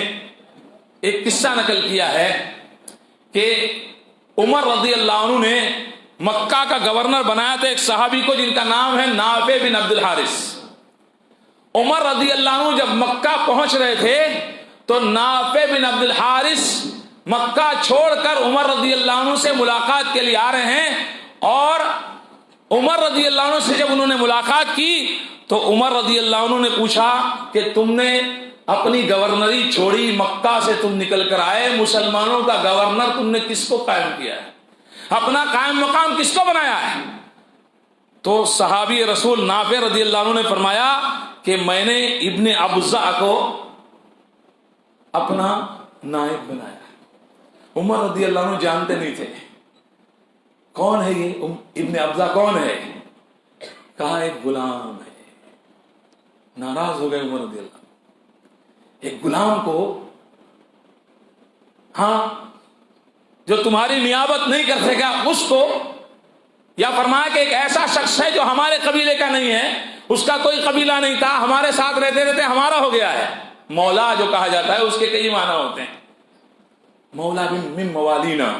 ایک قصہ نقل کیا ہے کہ عمر رضی اللہ عنہ نے مکہ کا گورنر بنایا تھا ایک صحابی کو جن کا نام ہے نافع بن عبد الحارث. عمر رضی اللہ عنہ جب مکہ پہنچ رہے تھے تو نافع بن عبد الحارث مکہ چھوڑ کر عمر رضی اللہ عنہ سے ملاقات کے لیے آ رہے ہیں. اور عمر رضی اللہ عنہ سے جب انہوں نے ملاقات کی تو عمر رضی اللہ عنہ نے پوچھا کہ تم نے اپنی گورنری چھوڑی، مکہ سے تم نکل کر آئے، مسلمانوں کا گورنر تم نے کس کو قائم کیا ہے؟ اپنا قائم مقام کس کو بنایا ہے؟ تو صحابی رسول نافع رضی اللہ عنہ نے فرمایا کہ میں نے ابن ابزہ کو اپنا نائب بنایا. عمر رضی اللہ عنہ جانتے نہیں تھے کون ہے یہ ابن ابزہ، کون ہے؟ کہا ایک غلام ہے. ناراض ہو گئے عمر رضی اللہ عنہ. ایک غلام کو، ہاں، جو تمہاری نیابت نہیں کر سکا اس کو، یا فرمایا کہ ایک ایسا شخص ہے جو ہمارے قبیلے کا نہیں ہے، اس کا کوئی قبیلہ نہیں تھا، ہمارے ساتھ رہتے رہتے ہمارا ہو گیا ہے. مولا جو کہا جاتا ہے اس کے کئی معنی ہوتے ہیں. مولا من موالینا،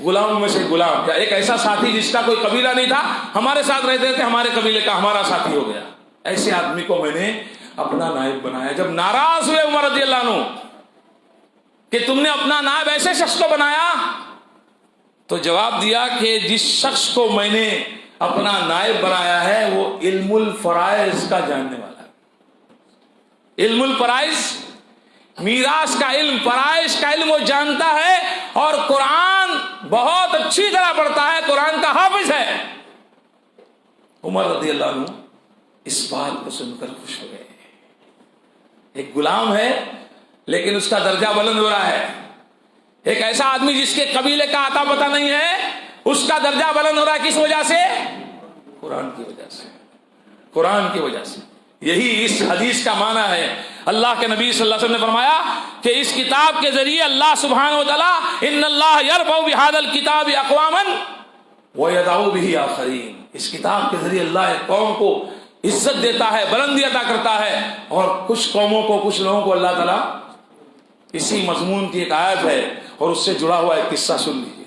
غلام میں سے غلام، یا ایک ایسا ساتھی جس کا کوئی قبیلہ نہیں تھا، ہمارے ساتھ رہتے تھے، ہمارے قبیلے کا ہمارا ساتھی ہو گیا. ایسے آدمی کو میں نے اپنا نائب بنایا. جب ناراض ہوئے عمر رضی اللہ عنہ کہ تم نے اپنا نائب ایسے شخص کو بنایا، تو جواب دیا کہ جس شخص کو میں نے اپنا نائب بنایا ہے وہ علم الفرائض کا جاننے والا ہے. علم الفرائض، میراث کا علم، فرائض کا علم وہ جانتا ہے، اور قرآن بہت اچھی طرح پڑھتا ہے، قرآن کا حافظ ہے. عمر رضی اللہ عنہ اس بات کو سن کر خوش ہو گئے. ایک غلام ہے لیکن اس کا درجہ بلند ہو رہا ہے. ایک ایسا آدمی جس کے قبیلے کا آتا پتہ نہیں ہے، اس کا درجہ بلند ہو رہا ہے. کس وجہ سے؟ قرآن کی وجہ سے، قرآن کی وجہ سے. یہی اس حدیث کا معنی ہے. اللہ کے نبی صلی اللہ علیہ وسلم نے فرمایا کہ اس کتاب کے ذریعے اللہ سبحانہ و تعالی ان اللہ یرفع بہذا الکتاب اقواما ویضع بہ آخرین، اس کتاب کے ذریعے اللہ ایک قوم کو عزت دیتا ہے، بلندی عطا کرتا ہے، اور کچھ قوموں کو، کچھ لوگوں کو اللہ تعالیٰ، اسی مضمون کی ایک آیت ہے اور اس سے جڑا ہوا ایک قصہ سن لیجیے.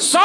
100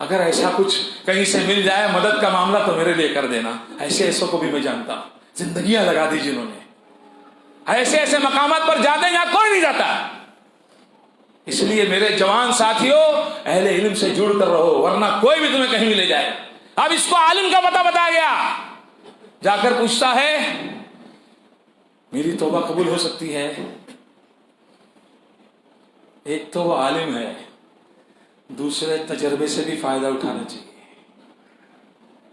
اگر ایسا کچھ کہیں سے مل جائے مدد کا معاملہ تو میرے لیے کر دینا. ایسے ایسوں کو بھی میں جانتا ہوں, زندگیاں لگا دی جنہوں نے, ایسے ایسے مقامات پر جاتے ہیں جہاں کوئی نہیں جاتا. اس لیے میرے جوان ساتھیوں, اہل علم سے جڑ کر رہو, ورنہ کوئی بھی تمہیں کہیں بھی لے جائے. اب اس کو عالم کا پتہ بتا گیا, جا کر پوچھتا ہے میری توبہ قبول ہو سکتی ہے؟ ایک تو وہ عالم ہے, دوسرے تجربے سے بھی فائدہ اٹھانا چاہیے.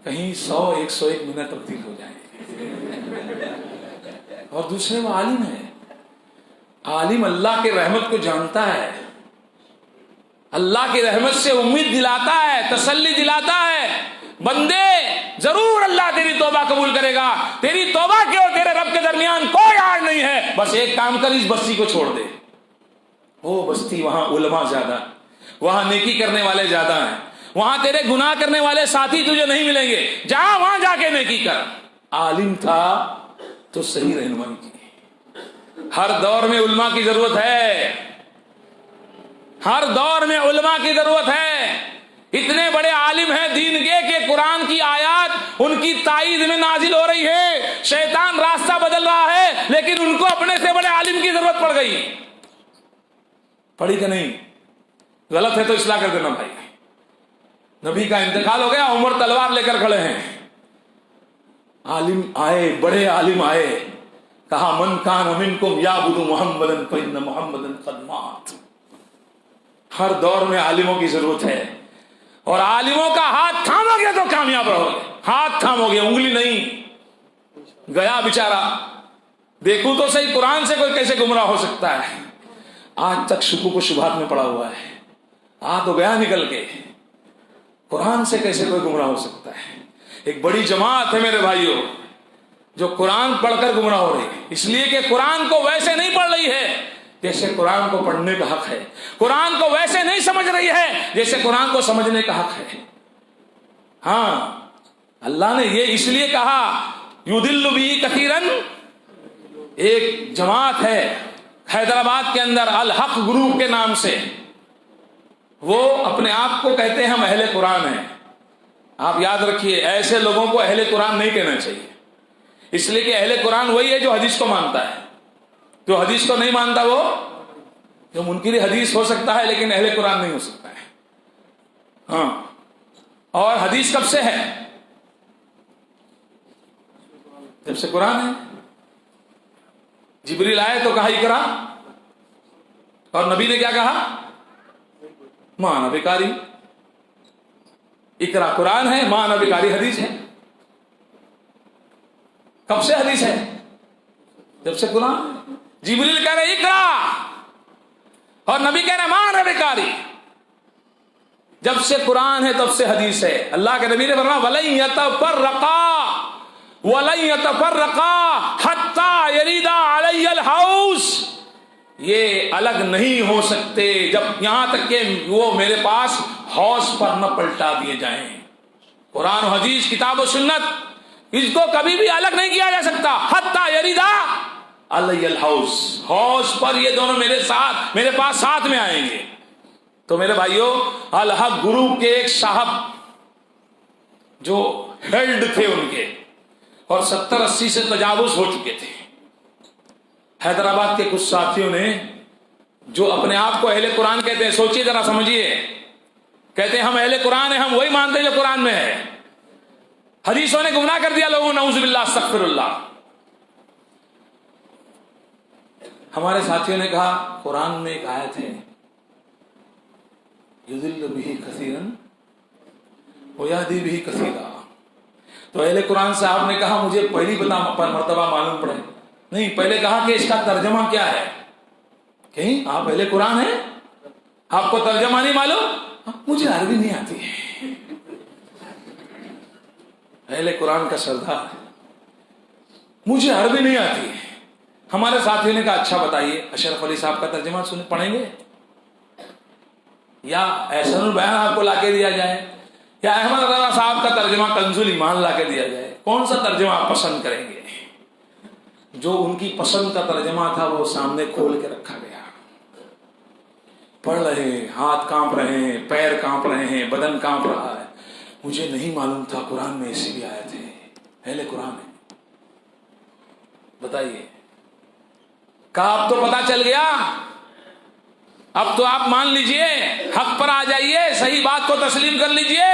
کہیں 101 منٹ تبدیل ہو جائے. اور دوسرے وہ عالم ہے, عالم اللہ کے رحمت کو جانتا ہے, اللہ کی رحمت سے امید دلاتا ہے, تسلی دلاتا ہے. بندے ضرور اللہ تیری توبہ قبول کرے گا, تیری توبہ کے اور تیرے رب کے درمیان کوئی آڑ نہیں ہے, بس ایک کام کر, اس بستی کو چھوڑ دے. وہ بستی, وہاں علماء زیادہ, وہاں نیکی کرنے والے زیادہ ہیں, وہاں تیرے گناہ کرنے والے ساتھی تجھے نہیں ملیں گے, جا وہاں جا کے نیکی کر. عالم تھا تو صحیح رہنمائی کی. ہر دور میں علماء کی ضرورت ہے, ہر دور میں علماء کی ضرورت ہے. اتنے بڑے عالم ہیں دین کے کہ قرآن کی آیات ان کی تائید میں نازل ہو رہی ہے, شیطان راستہ بدل رہا ہے, لیکن ان کو اپنے سے بڑے عالم کی ضرورت پڑ گئی. پڑھی کہ نہیں؟ غلط ہے تو اصلاح کر دینا بھائی. نبی کا انتقال ہو گیا, عمر تلوار لے کر کھڑے ہیں. عالم آئے, بڑے عالم آئے, کہا من کان منکم یعبد محمدا فإن محمدا قد مات. ہر دور میں عالموں کی ضرورت ہے, اور عالموں کا ہاتھ تھامو گے تو کامیاب رہو گے. ہاتھ تھامو گے, انگلی نہیں. گیا بیچارہ, دیکھوں تو صحیح قرآن سے کوئی کیسے گمراہ ہو سکتا ہے. آج تک شکوک و شبہات میں پڑا ہوا ہے. تو گیا نکل کے, قرآن سے کیسے کوئی گمراہ ہو سکتا ہے. ایک بڑی جماعت ہے میرے بھائیوں جو قرآن پڑھ کر گمراہ ہو رہی ہے, اس لیے کہ قرآن کو ویسے نہیں پڑھ رہی ہے جیسے قرآن کو پڑھنے کا حق ہے, قرآن کو ویسے نہیں سمجھ رہی ہے جیسے قرآن کو سمجھنے کا حق ہے. ہاں, اللہ نے یہ اس لیے کہا یضل بہ کثیرا. ایک جماعت ہے حیدرآباد کے اندر الحق گروپ کے نام سے, وہ اپنے آپ کو کہتے ہیں ہم اہل قرآن ہیں. آپ یاد رکھیے, ایسے لوگوں کو اہل قرآن نہیں کہنا چاہیے, اس لیے کہ اہل قرآن وہی ہے جو حدیث کو مانتا ہے. جو حدیث کو نہیں مانتا وہ جو منکر حدیث ہو سکتا ہے لیکن اہل قرآن نہیں ہو سکتا ہے. ہاں, اور حدیث کب سے ہے؟ جب سے قرآن ہے. جبریل آئے تو کہا اقرا, اور نبی نے کیا کہا؟ مانا بکاری. اقرا قرآن ہے, مانا بکاری حدیث ہے. کب سے حدیث ہے؟ جب سے قرآن ہے. جبریل کہہ رہے اقرا, اور نبی کہہ رہے مانا بکاری. جب سے قرآن ہے تب سے حدیث ہے. اللہ کے نبی نے فرمایا وَلَن يَتَفَرَّقَا حَتَّى يَرِدَ عَلَيَّ الْحَوْض. یہ الگ نہیں ہو سکتے جب یہاں تک کہ وہ میرے پاس حوض پر نہ پلٹا دیے جائیں. قرآن و حدیث, کتاب و سنت, اس کو کبھی بھی الگ نہیں کیا جا سکتا. حَتَّى يَرِدَ عَلَيَّ الْحَوْض, حوض پر یہ دونوں میرے پاس ساتھ میں آئیں گے. تو میرے بھائیوں, الحق گروپ کے ایک صاحب جو ہیڈ تھے ان کے, اور 70-80 سے تجاوز ہو چکے تھے. حیدرآباد کے کچھ ساتھیوں نے جو اپنے آپ کو اہل قرآن کہتے ہیں, سوچیے ذرا, سمجھیے, کہتے ہیں ہم اہل قرآن ہیں, ہم وہی مانتے ہیں جو قرآن میں ہے. حدیثوں نے گمراہ کر دیا لوگوں, نعوذ باللہ, استغفر اللہ. ہمارے ساتھیوں نے کہا قرآن میں ایک آیت ہے یضل بہ کثیرا ویہدی بہ کثیرا. تو اہل قرآن صاحب نے کہا مجھے پہلی مرتبہ معلوم پڑے. نہیں, پہلے کہا کہ اس کا ترجمہ کیا ہے. کہیں آپ اہل قرآن ہیں, آپ کو ترجمہ نہیں معلوم؟ مجھے عربی نہیں آتی ہے. اہل قرآن کا سردار, مجھے عربی نہیں آتی ہے. ہمارے ساتھیوں نے کہا اچھا بتائیے, اشرف علی صاحب کا ترجمہ پڑھیں گے, یا احسن البیان آپ کو لا کے دیا جائے, یا احمد رضا صاحب کا ترجمہ کنز الایمان لا کے دیا جائے؟ کون سا ترجمہ آپ پسند کریں گے؟ جو ان کی پسند کا ترجمہ تھا وہ سامنے کھول کے رکھا گیا. پڑھ رہے ہیں, ہاتھ کانپ رہے ہیں, پیر کانپ رہے ہیں, بدن کانپ رہا ہے. مجھے نہیں معلوم تھا قرآن میں ایسی بھی آیت ہے. اہل قرآن ہے, بتائیے. کہا اب تو پتا چل گیا, اب تو آپ مان لیجئے, حق پر آ جائیے, صحیح بات کو تسلیم کر لیجئے.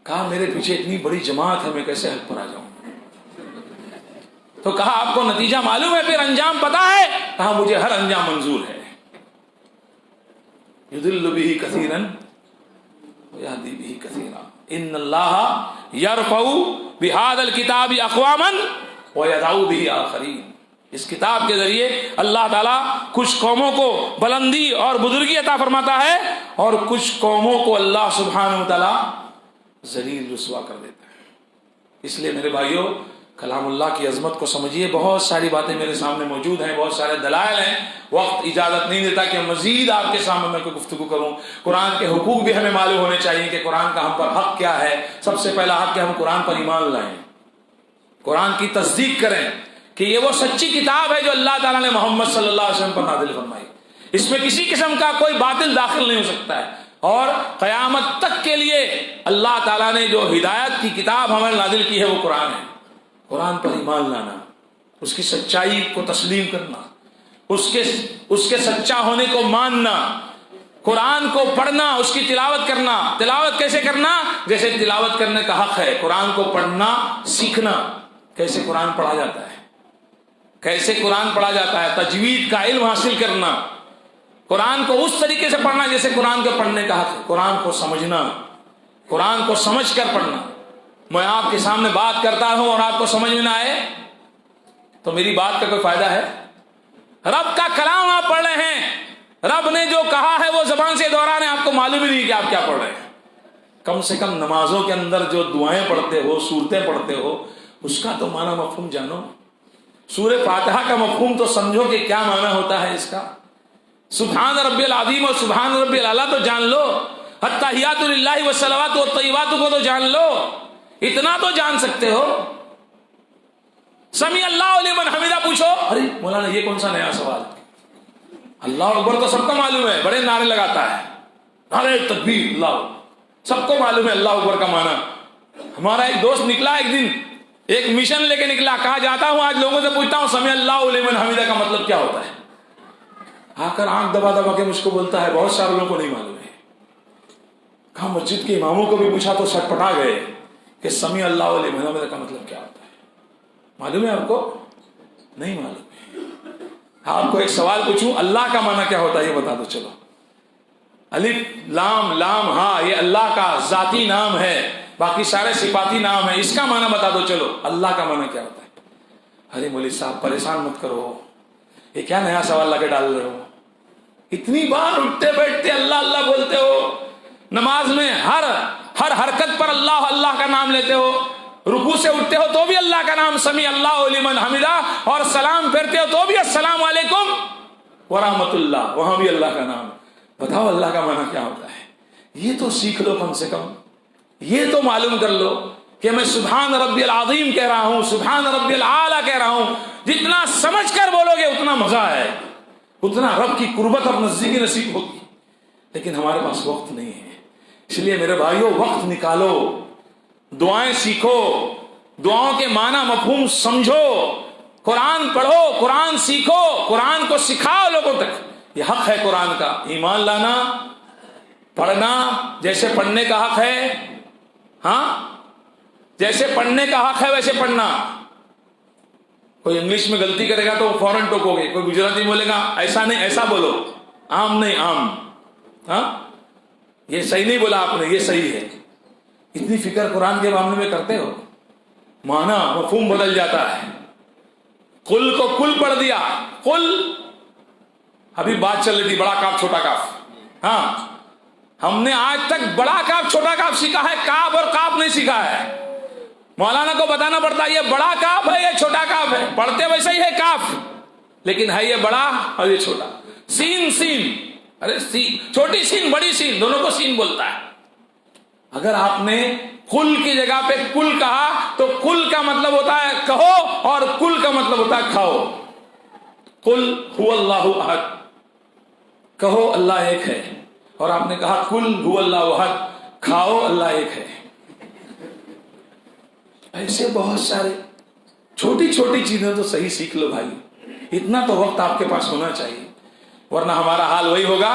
کہا میرے پیچھے اتنی بڑی جماعت ہے, میں کیسے حق پر آ جاؤں. تو کہا آپ کو نتیجہ معلوم ہے, پھر انجام پتا ہے. کہا مجھے ہر انجام منظور ہے. یضل بہ کثیرا ویہدی بہ کثیرا ان اللہ یرفع بہذا الکتاب اقواما ویضع بہ آخرین. اس کتاب کے ذریعے اللہ تعالیٰ کچھ قوموں کو بلندی اور بزرگی عطا فرماتا ہے, اور کچھ قوموں کو اللہ سبحانہ و تعالیٰ ذلیل رسوا کر دیتا ہے. اس لیے میرے بھائیوں, کلام اللہ کی عظمت کو سمجھیے. بہت ساری باتیں میرے سامنے موجود ہیں, بہت سارے دلائل ہیں. وقت اجازت نہیں دیتا کہ مزید آپ کے سامنے میں کوئی گفتگو کروں. قرآن کے حقوق بھی ہمیں معلوم ہونے چاہیے کہ قرآن کا ہم پر حق کیا ہے. سب سے پہلا حق کہ ہم قرآن پر ایمان لائیں, قرآن کی تصدیق کریں کہ یہ وہ سچی کتاب ہے جو اللہ تعالیٰ نے محمد صلی اللہ علیہ وسلم پر نازل فرمائی. اس میں کسی قسم کا کوئی باطل داخل نہیں ہو سکتا ہے. اور قیامت تک کے لیے اللہ تعالیٰ نے جو ہدایت کی کتاب ہمیں نازل کی ہے وہ قرآن ہے. قرآن پر ایمان لانا, اس کی سچائی کو تسلیم کرنا, اس کے سچا ہونے کو ماننا, قرآن کو پڑھنا, اس کی تلاوت کرنا. تلاوت کیسے کرنا؟ جیسے تلاوت کرنے کا حق ہے. قرآن کو پڑھنا سیکھنا, کیسے قرآن پڑھا جاتا ہے, کیسے قرآن پڑھا جاتا ہے. تجوید کا علم حاصل کرنا, قرآن کو اس طریقے سے پڑھنا جیسے قرآن کے پڑھنے کا حق ہے. قرآن کو سمجھنا, قرآن کو سمجھ کر پڑھنا. میں آپ کے سامنے بات کرتا ہوں اور آپ کو سمجھ میں نہ آئے تو میری بات کا کوئی فائدہ ہے؟ رب کا کلام آپ پڑھ رہے ہیں, رب نے جو کہا ہے وہ زبان سے دہرانے, آپ کو معلوم ہی نہیں کہ آپ کیا پڑھ رہے ہیں. کم سے کم نمازوں کے اندر جو دعائیں پڑھتے ہو, صورتیں پڑھتے ہو, اس کا تو معنی مفہوم جانو. سورہ فاتحہ کا مفہوم تو سمجھو کہ کیا معنی ہوتا ہے اس کا. سبحان ربی العظیم اور سبحان ربی الاعلیٰ تو جان لو. التحیات للہ والصلوات والطیبات کو تو جان لو. اتنا تو جان سکتے ہو. سمیع اللہ لمن حمیدہ پوچھو, ارے مولانا یہ کون سا نیا سوال. اللہ اکبر تو سب کو معلوم ہے, بڑے نعرے لگاتا ہے, نعرے تکبیر, اللہ سب کو معلوم ہے اللہ اکبر کا معنی. ہمارا ایک دوست نکلا ایک دن, ایک مشن لے کے نکلا, کہا جاتا ہوں آج لوگوں سے پوچھتا ہوں سمیع اللہ لمن حمیدہ کا مطلب کیا ہوتا ہے. آ کر آنکھ دبا دبا کے مجھ کو بولتا ہے بہت سارے لوگوں کو نہیں معلوم ہے. کہا مسجد کے اماموں کو بھی پوچھا تو سٹ پٹا گئے کہ سمیع اللہ لمن حمیدہ کا مطلب کیا ہوتا ہے. معلوم ہے آپ کو؟ نہیں معلوم ہے. آپ کو ایک سوال پوچھوں, اللہ کا معنی کیا ہوتا ہے یہ بتا دو. چلو, الف لام لام ہاں یہ اللہ کا ذاتی نام ہے, باقی سارے صفاتی نام ہے. اس کا معنی بتا دو. چلو, اللہ کا معنی کیا ہوتا ہے؟ ارے مولوی صاحب پریشان مت کرو, یہ کیا نیا سوال لا کے ڈال رہے ہو. اتنی بار اٹھتے بیٹھتے اللہ اللہ بولتے ہو, نماز میں ہر حرکت پر اللہ اللہ کا نام لیتے ہو, رکوع سے اٹھتے ہو تو بھی اللہ کا نام سمیع اللہ لمن حمیدہ, اور سلام پھیرتے ہو تو بھی السلام علیکم ورحمۃ اللہ, وہاں بھی اللہ کا نام. بتاؤ اللہ کا معنی کیا ہوتا ہے؟ یہ تو سیکھ لو, کم سے کم یہ تو معلوم کر لو کہ میں سبحان ربی العظیم کہہ رہا ہوں, سبحان ربی الاعلیٰ کہہ رہا ہوں. جتنا سمجھ کر بولو گے اتنا مزہ ہے, اتنا رب کی قربت اور نزدیکی نصیب ہوگی. لیکن ہمارے پاس وقت نہیں ہے. اس لیے میرے بھائیوں وقت نکالو, دعائیں سیکھو, دعاؤں کے معنی مفہوم سمجھو, قرآن پڑھو, قرآن سیکھو, قرآن کو سکھاؤ لوگوں تک. یہ حق ہے قرآن کا. ایمان لانا, پڑھنا, جیسے پڑھنے کا حق ہے, ہاں جیسے پڑھنے کا حق ہے ویسے پڑھنا. کوئی انگلش میں غلطی کرے گا تو فوراً ٹوکو گے, کوئی گجراتی بولے گا ایسا نہیں ایسا بولو, عام نہیں عام, ہاں یہ صحیح نہیں بولا آپ نے, یہ صحیح ہے. اتنی فکر قرآن کے معاملے میں کرتے ہو, معنی مفہوم بدل جاتا ہے. قل کو کل پڑھ دیا, قل ابھی بات چل رہی تھی بڑا کاف چھوٹا کاف. ہاں ہم نے آج تک بڑا کاف چھوٹا کاف سیکھا ہے, کاف اور کاف نہیں سیکھا ہے. مولانا کو بتانا پڑتا ہے یہ بڑا کاف ہے یہ چھوٹا کاف ہے. پڑھتے ویسے ہی ہے کاف, لیکن ہے یہ بڑا اور یہ چھوٹا. سین سین, ارے چھوٹی سین بڑی سین دونوں کو سین بولتا ہے. اگر آپ نے کل کی جگہ پہ کل کہا تو کل کا مطلب ہوتا ہے کہو, اور کل کا مطلب ہوتا ہے کھاؤ. قل هو اللہ احد, کہو اللہ ایک ہے، اور آپ نے کہا کل هو اللہ احد، کھاؤ اللہ ایک ہے۔ ایسے بہت سارے چھوٹی چھوٹی چیزیں تو صحیح سیکھ لو بھائی، اتنا تو وقت آپ کے پاس ہونا چاہیے، ورنہ ہمارا حال وہی ہوگا۔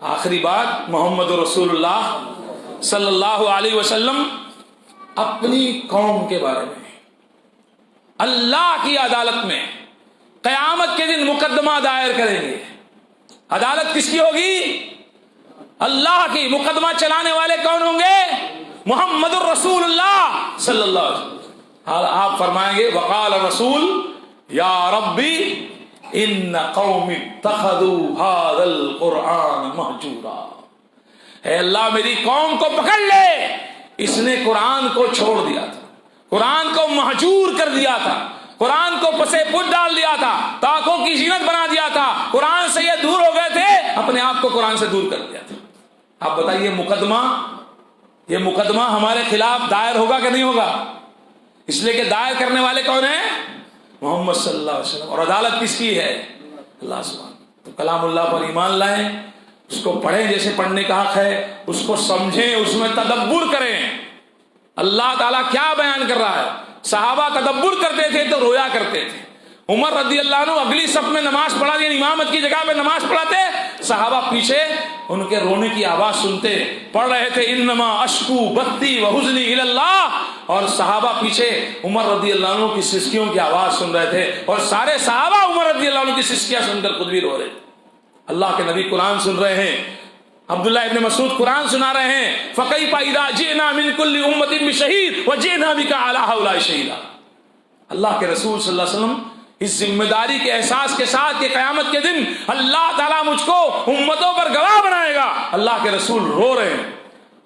آخری بات، محمد رسول اللہ صلی اللہ علیہ وسلم اپنی قوم کے بارے میں اللہ کی عدالت میں قیامت کے دن مقدمہ دائر کریں گے۔ عدالت کس کی ہوگی؟ اللہ کی۔ مقدمہ چلانے والے کون ہوں گے؟ محمد الرسول اللہ صلی اللہ علیہ وسلم۔ آپ فرمائیں گے وقال رسول یا ربی ان قوم اتخذوا هذا القرآن مہجورا، اے اللہ میری قوم کو پکڑ لے، اس نے قرآن کو چھوڑ دیا تھا، قرآن کو مہجور کر دیا تھا، قرآن کو پسے پٹ ڈال دیا تھا، تاکوں کی زینت بنا دیا تھا، قرآن سے یہ دور ہو گئے تھے، اپنے آپ کو قرآن سے دور کر دیا تھا۔ آپ بتائیے یہ مقدمہ ہمارے خلاف دائر ہوگا کہ نہیں ہوگا؟ اس لیے کہ دائر کرنے والے کون ہیں؟ محمد صلی اللہ علیہ وسلم۔ اور عدالت کس کی ہے؟ اللہ سبحانہ۔ تو کلام اللہ پر ایمان لائیں، اس کو پڑھیں جیسے پڑھنے کا حق ہے، اس کو سمجھیں، اس میں تدبر کریں۔ اللہ تعالیٰ کیا بیان کر رہا ہے؟ صحابہ تدبر کرتے تھے تو رویا کرتے تھے۔ عمر رضی اللہ عنہ اگلی صف میں نماز پڑھا دیا، امامت کی جگہ پہ نماز پڑھاتے، صحابہ پیچھے ان کے رونے کی آواز سنتے، پڑھ رہے تھے انما اشکو بثی وحزنی الی اللہ، اور صحابہ پیچھے عمر رضی اللہ عنہ کی سسکیوں کی آواز سن رہے تھے، اور سارے صحابہ عمر رضی اللہ عنہ کی سسکیاں سن کر خود بھی رو رہے تھے۔ اللہ کے نبی قرآن سن رہے ہیں، عبداللہ ابن مسعود قرآن سنا رہے ہیں، فَكَيْفَ إِذَا جِئْنَا مِن كُلِّ أُمَّةٍ بِشَهِيدٍ وَجِئْنَا بِكَ عَلَىٰ هَؤُلَاءِ شَهِيدًا۔ اللہ کے رسول صلی اللہ علیہ وسلم اس ذمہ داری کے احساس کے ساتھ کہ قیامت کے دن اللہ تعالیٰ مجھ کو امتوں پر گواہ بنائے گا، اللہ کے رسول رو رہے ہیں۔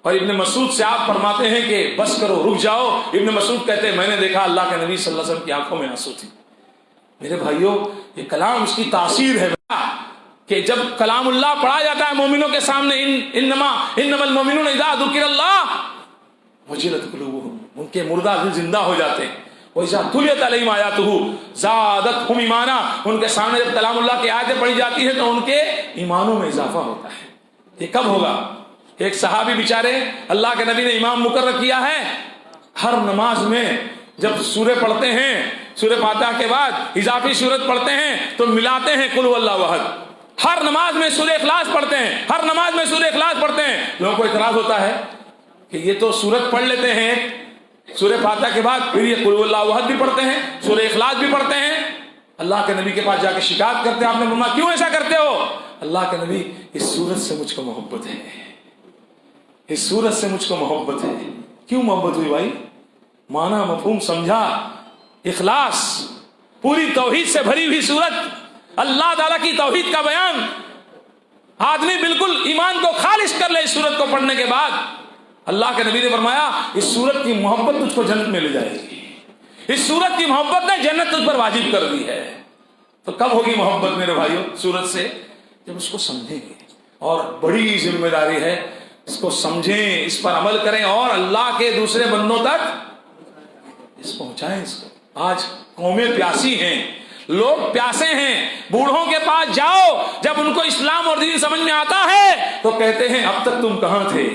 اور ابن مسعود سے آپ فرماتے ہیں کہ بس کرو، رک جاؤ۔ ابن مسعود کہتے ہیں میں نے دیکھا اللہ کے نبی صلی اللہ علیہ وسلم کی آنکھوں میں آنسو تھی۔ میرے بھائیوں، یہ کلام اس کی تاثیر ہے کہ جب کلام اللہ پڑھا جاتا ہے مومنوں کے سامنے، انما المؤمنون اذا ذکر اللہ وجلت قلوبہم، ان کے مردہ دل زندہ ہو جاتے ہیں۔ وَإِذَا تُلِيَتْ عَلَيْهِمْ آيَاتُهُ زَادَتْهُمْ ایمانا، ان کے سامنے جب کلام اللہ کی آیتیں پڑھی جاتی ہیں تو ان کے ایمانوں میں اضافہ ہوتا ہے۔ یہ کب ہوگا؟ ایک صحابی بیچارے اللہ کے نبی نے امام مقرر کیا ہے، ہر نماز میں جب سورہ پڑھتے ہیں، سورہ فاتحہ کے بعد اضافی سورت پڑھتے ہیں تو ملاتے ہیں قل هو اللہ احد۔ ہر نماز میں سورہ اخلاص پڑھتے ہیں، ہر نماز میں سورہ اخلاص پڑھتے ہیں۔ لوگوں کو اعتراض ہوتا ہے کہ یہ تو سورت پڑھ لیتے ہیں سورہ فاتحہ کے بعد، پھر یہ قل هو اللہ احد بھی پڑھتے ہیں، سورہ اخلاص بھی پڑھتے ہیں۔ اللہ کے نبی کے پاس جا کے شکایت کرتے ہیں، آپ نے فرمایا کیوں ایسا کرتے ہو؟ اللہ کے نبی اس سورت سے مجھ کو محبت ہے، اس سورت سے مجھ کو محبت ہے۔ کیوں محبت ہوئی بھائی؟ معنی مفہوم سمجھا؟ اخلاص، پوری توحید سے بھری ہوئی سورت، اللہ تعالیٰ کی توحید کا بیان، آدمی بالکل ایمان کو خالص کر لے اس سورت کو پڑھنے کے بعد۔ اللہ کے نبی نے فرمایا اس سورت کی محبت تجھ کو جنت میں لے جائے گی، اس سورت کی محبت نے جنت تجھ پر واجب کر دی ہے۔ تو کب ہوگی محبت میرے بھائیوں سورت سے؟ جب اس کو سمجھیں گے، اور بڑی ذمہ داری ہے، اس کو سمجھیں، اس پر عمل کریں، اور اللہ کے دوسرے بندوں تک اس پہنچائیں اس کو۔ آج قومیں پیاسی ہیں، لوگ پیاسے ہیں، بوڑھوں کے پاس جاؤ، جب ان کو اسلام اور دین سمجھ میں آتا ہے تو کہتے ہیں اب تک تم کہاں تھے؟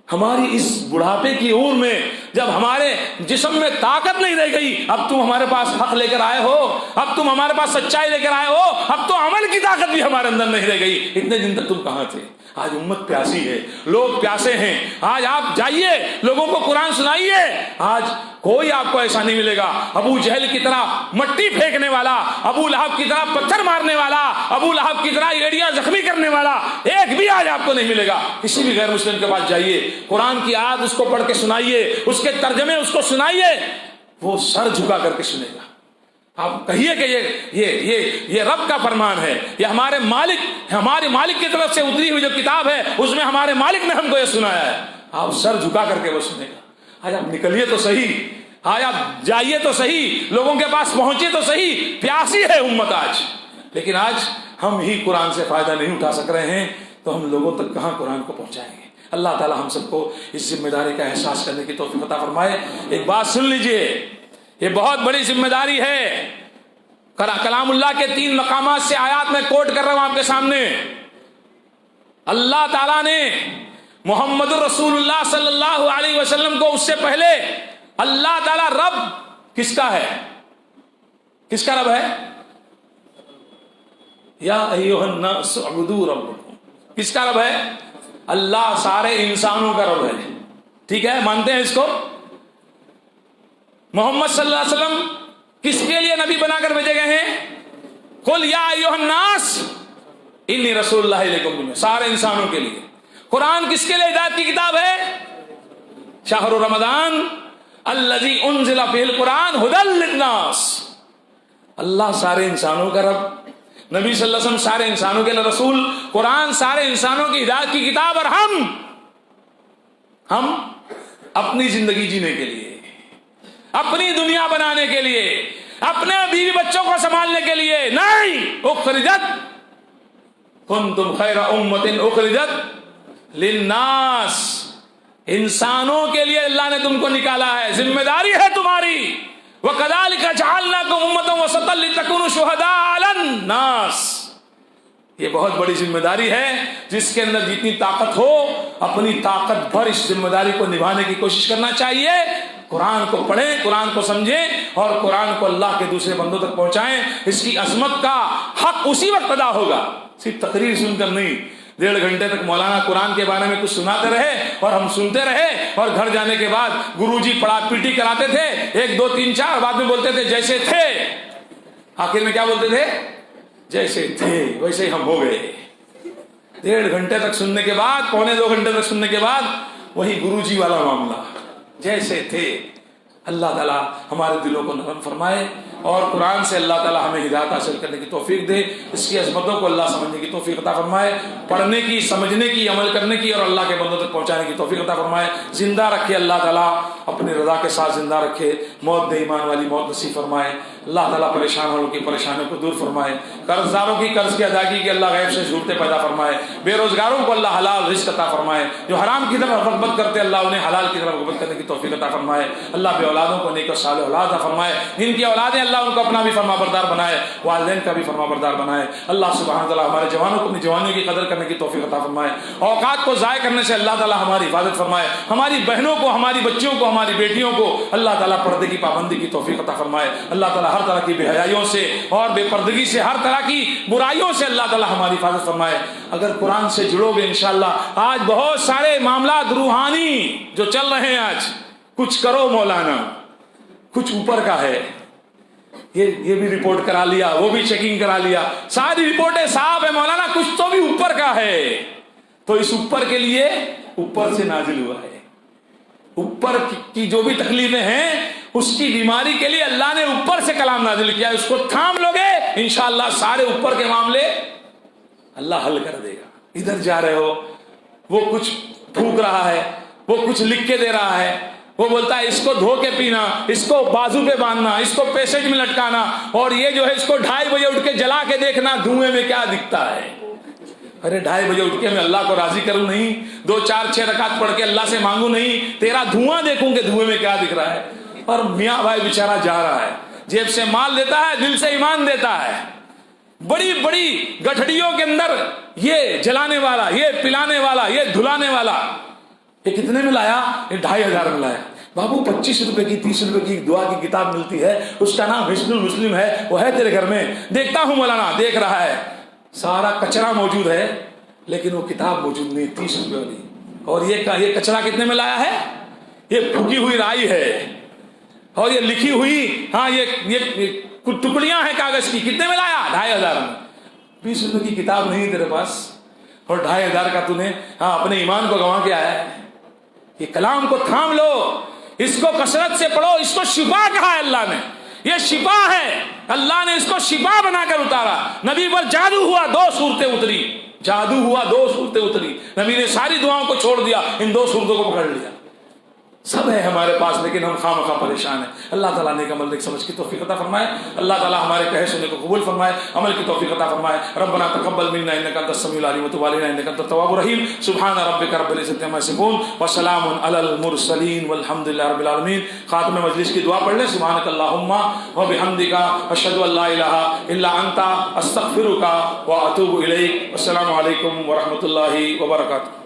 ہماری اس بڑھاپے کی عمر میں جب ہمارے جسم میں طاقت نہیں رہ گئی، اب تم ہمارے پاس حق لے کر آئے ہو، اب تم ہمارے پاس سچائی لے کر آئے ہو، اب تو عمل کی طاقت بھی ہمارے اندر نہیں رہ گئی، اتنے دن تک تم کہاں تھے؟ آج امت پیاسی ہے، لوگ پیاسے ہیں۔ آج آپ جائیے لوگوں کو قرآن سنائیے، آج کوئی آپ کو ایسا نہیں ملے گا ابو جہل کی طرح مٹی پھینکنے والا، ابو لہب کی طرح پتھر مارنے والا، ابو لہب کی طرح ایڑیاں زخمی کرنے والا ایک بھی آج آپ کو نہیں ملے گا۔ کسی بھی غیر مسلم کے پاس جائیے، قرآن کی آیت اس کو پڑھ کے سنائیے، اس کے ترجمے اس کو سنائیے، وہ سر جھکا کر کے سنے گا۔ آپ کہیے کہ یہ رب کا فرمان ہے، یہ ہمارے مالک کی طرف سے اتری ہوئی جو کتاب ہے اس میں ہمارے مالک نے ہم کو یہ سنایا ہے۔ آپ سر جھکا کر کے وہ سنے گا۔ آج آپ نکلیے تو صحیح، آج آپ جائیے تو صحیح، لوگوں کے پاس پہنچے تو صحیح۔ پیاسی ہے امت آج، لیکن آج ہم ہی قرآن سے فائدہ نہیں اٹھا سک رہے ہیں تو ہم لوگوں تک کہاں قرآن کو پہنچائیں گے؟ اللہ تعالی ہم سب کو اس ذمہ داری کا احساس کرنے کی توفیق عطا فرمائے۔ ایک بات سن لیجئے، یہ بہت بڑی ذمہ داری ہے۔ کلام اللہ کے 3 مقامات سے آیات میں کوٹ کر رہا ہوں آپ کے سامنے۔ اللہ تعالیٰ نے محمد رسول اللہ صلی اللہ علیہ وسلم کو اس سے پہلے اللہ تعالیٰ رب کس کا ہے؟ کس کا رب ہے؟ یا ایھا الناس اعبدوا ربکم، کس کا رب ہے؟ اللہ سارے انسانوں کا رب ہے. ٹھیک ہے، مانتے ہیں اس کو؟ محمد صلی اللہ علیہ وسلم کس کے لیے نبی بنا کر بھیجے گئے ہیں؟ قل یا ایھا الناس انی رسول اللہ الیکم جميعا، سارے انسانوں کے لیے. قرآن کس کے لیے ہدایت کی کتاب ہے؟ شہر رمضان الذی انزل فیہ القرآن ھدی للناس. اللہ سارے انسانوں کا رب، نبی صلی اللہ علیہ وسلم سارے انسانوں کے لیے رسول، قرآن سارے انسانوں کی ہدایت کی کتاب. اور ہم اپنی زندگی جینے کے لیے، اپنی دنیا بنانے کے لیے، اپنے بیوی بچوں کو سنبھالنے کے لیے نہیں. اخرجت کنتم خیر امۃ اخرجت للناس، انسانوں کے لیے اللہ نے تم کو نکالا ہے، ذمہ داری ہے تمہاری. وَكَذَلِكَ جَعَلْنَاكُمْ أُمَّةً وَسَطًا لِتَكُونُوا شُهَدَاءَ عَلَى النَّاسِ. یہ بہت بڑی ذمہ داری ہے، جس کے اندر جتنی طاقت ہو اپنی طاقت بھر اس ذمہ داری کو نبھانے کی کوشش کرنا چاہیے. قرآن کو پڑھیں، قرآن کو سمجھیں اور قرآن کو اللہ کے دوسرے بندوں تک پہنچائیں. اس کی عظمت کا حق اسی وقت ادا ہوگا، صرف تقریر سن کر نہیں. 1.5 گھنٹے تک مولانا قرآن کے بارے میں کچھ سناتے رہے اور ہم سنتے رہے، اور گھر جانے کے بعد گرو جی پڑھا پیٹی کراتے تھے، 1 2 3 4 بعد میں بولتے تھے جیسے تھے. آخر میں کیا بولتے تھے؟ جیسے تھے ویسے ہی ہم ہو گئے. 1.5 گھنٹے تک سننے کے بعد، 1.25 گھنٹے تک سننے کے بعد وہی گرو جی والا معاملہ، جیسے تھے. اللہ تعالیٰ ہمارے دلوں کو نرم فرمائے اور قرآن سے اللہ تعالیٰ ہمیں ہدایت حاصل کرنے کی توفیق دے. اس کی عظمتوں کو اللہ سمجھنے کی توفیق عطا فرمائے، پڑھنے کی، سمجھنے کی، عمل کرنے کی اور اللہ کے بندوں تک پہنچانے کی توفیق عطا فرمائے. زندہ رکھے اللہ تعالیٰ، اپنی رضا کے ساتھ زندہ رکھے. موت دے ایمان والی موت نصیب فرمائے. اللہ تعالیٰ پریشان والوں کی پریشانیوں کو دور فرمائے. قرض داروں کی قرض کی ادائیگی کی اللہ غیب سے صورتیں پیدا فرمائے. بے روزگاروں کو اللہ حلال رزق عطا فرمائے. جو حرام کی طرف رغبت کرتے اللہ انہیں حلال کی طرف رغبت کرنے کی توفیق عطا فرمائے. اللہ بے اولادوں کو نیک و صالح اولاد عطا فرمائے. جن کی اولادیں اللہ ان کو اپنا بھی فرما بردار بنائے، والدین کا بھی فرما بردار بنائے. اللہ سبحانہ تعالیٰ ہمارے جوانوں کو اپنی جوانیوں کی قدر کرنے کی توفیق عطا فرمائے. اوقات کو ضائع کرنے سے اللہ تعالیٰ ہماری حفاظت فرمائے. ہماری بہنوں کو، ہماری بچیوں کو، ہماری بیٹیوں کو اللہ تعالیٰ پردے کی پابندی کی توفیق عطا فرمائے. اللہ تعالیٰ ہر طرح کی بے حیائیوں سے اور بے پردگی سے، ہر طرح کی برائیوں سے اللہ تعالیٰ ہماری حفاظت فرمائے. اگر قرآن سے جڑو گے انشاءاللہ، آج بہت سارے معاملات روحانی جو چل رہے ہیں، آج کچھ کرو مولانا، کچھ اوپر کا ہے، یہ بھی رپورٹ کرا لیا، وہ بھی چیکنگ کرا لیا، ساری رپورٹیں صاف ہے مولانا، کچھ تو بھی اوپر کا ہے. تو اس اوپر کے لیے اوپر سے نازل ہوا ہے. اوپر کی جو بھی تکلیفیں ہیں اس کی بیماری کے لیے اللہ نے اوپر سے کلام نازل کیا. اس کو تھام لو گے انشاءاللہ سارے اوپر کے معاملے اللہ حل کر دے گا. ادھر جا رہے ہو، وہ کچھ پھونک رہا ہے، وہ کچھ لکھ کے دے رہا ہے، وہ بولتا ہے اس کو دھو کے پینا، اس کو بازو پہ باندھنا، اس کو پیسج میں لٹکانا، اور یہ جو ہے اس کو 2:30 بجے اٹھ کے جلا کے دیکھنا دھوئیں میں کیا دکھتا ہے. ارے 2:30 بجے اٹھ کے میں اللہ کو راضی کروں نہیں، 2 4 6 رکعت پڑھ کے اللہ سے مانگوں نہیں، تیرا دھواں دیکھوں کہ دھوئیں میں کیا دکھ رہا ہے. اور میاں بھائی بیچارہ جا رہا ہے، جیب سے مال دیتا ہے، دل سے ایمان دیتا ہے. بڑی بڑی گٹھڑیوں کے اندر یہ جلانے والا، یہ پلانے والا، یہ دھلانے والا. یہ کتنے میں لایا؟ یہ 2500 میں لایا. بابو 25 روپے کی 30 روپے کی دعا کی کتاب ملتی ہے، اس کا نام حسن المسلم ہے، وہ ہے تیرے گھر میں. دیکھتا ہوں مولانا، دیکھ رہا ہے، سارا کچرا موجود ہے لیکن وہ کتاب موجود نہیں، 30 روپے والی. اور یہ کچرا کتنے میں لایا ہے؟ یہ پھکی ہوئی رائی ہے اور یہ لکھی ہوئی، ہاں یہ ٹکڑیاں ہیں کاغذ کی. کتنے میں لایا؟ 2500 میں. 20 روپے کی کتاب نہیں تیرے پاس اور 2500 کا تُو نے اپنے ایمان کو گنوا کے آیا ہے. یہ کلام کو تھام لو، اس کو کثرت سے پڑھو. اس کو شفا کہا ہے اللہ نے، یہ شفا ہے. اللہ نے اس کو شفا بنا کر اتارا. نبی پر جادو ہوا، 2 صورتیں اتری. جادو ہوا، 2 صورتیں اتری. نبی نے ساری دعاؤں کو چھوڑ دیا، ان 2 صورتوں کو پکڑ لیا. سب ہے ہمارے پاس، لیکن ہم خواہ پریشان ہیں۔ اللہ تعالیٰ نیک عمل نیک سمجھ کی توفیق عطا فرمائے، اللہ تعالیٰ ہمارے کہے سنے کو قبول فرمائے، عمل کی توفیق عطا فرمائے۔ ربنا تقبل منا انک انت السمیع العلیم وتب علینا انک انت التواب الرحیم۔ سبحان ربک رب العزۃ عما یصفون وسلام علی المرسلین والحمد للہ رب العالمین۔ خاتمہ مجلس کی دعا پڑھ لیں۔ سبحانک اللہم وبحمدک اشہد ان لا الہ الا انت استغفرک واتوب الیک۔ السلام علیکم ورحمۃ اللہ وبرکاتہ۔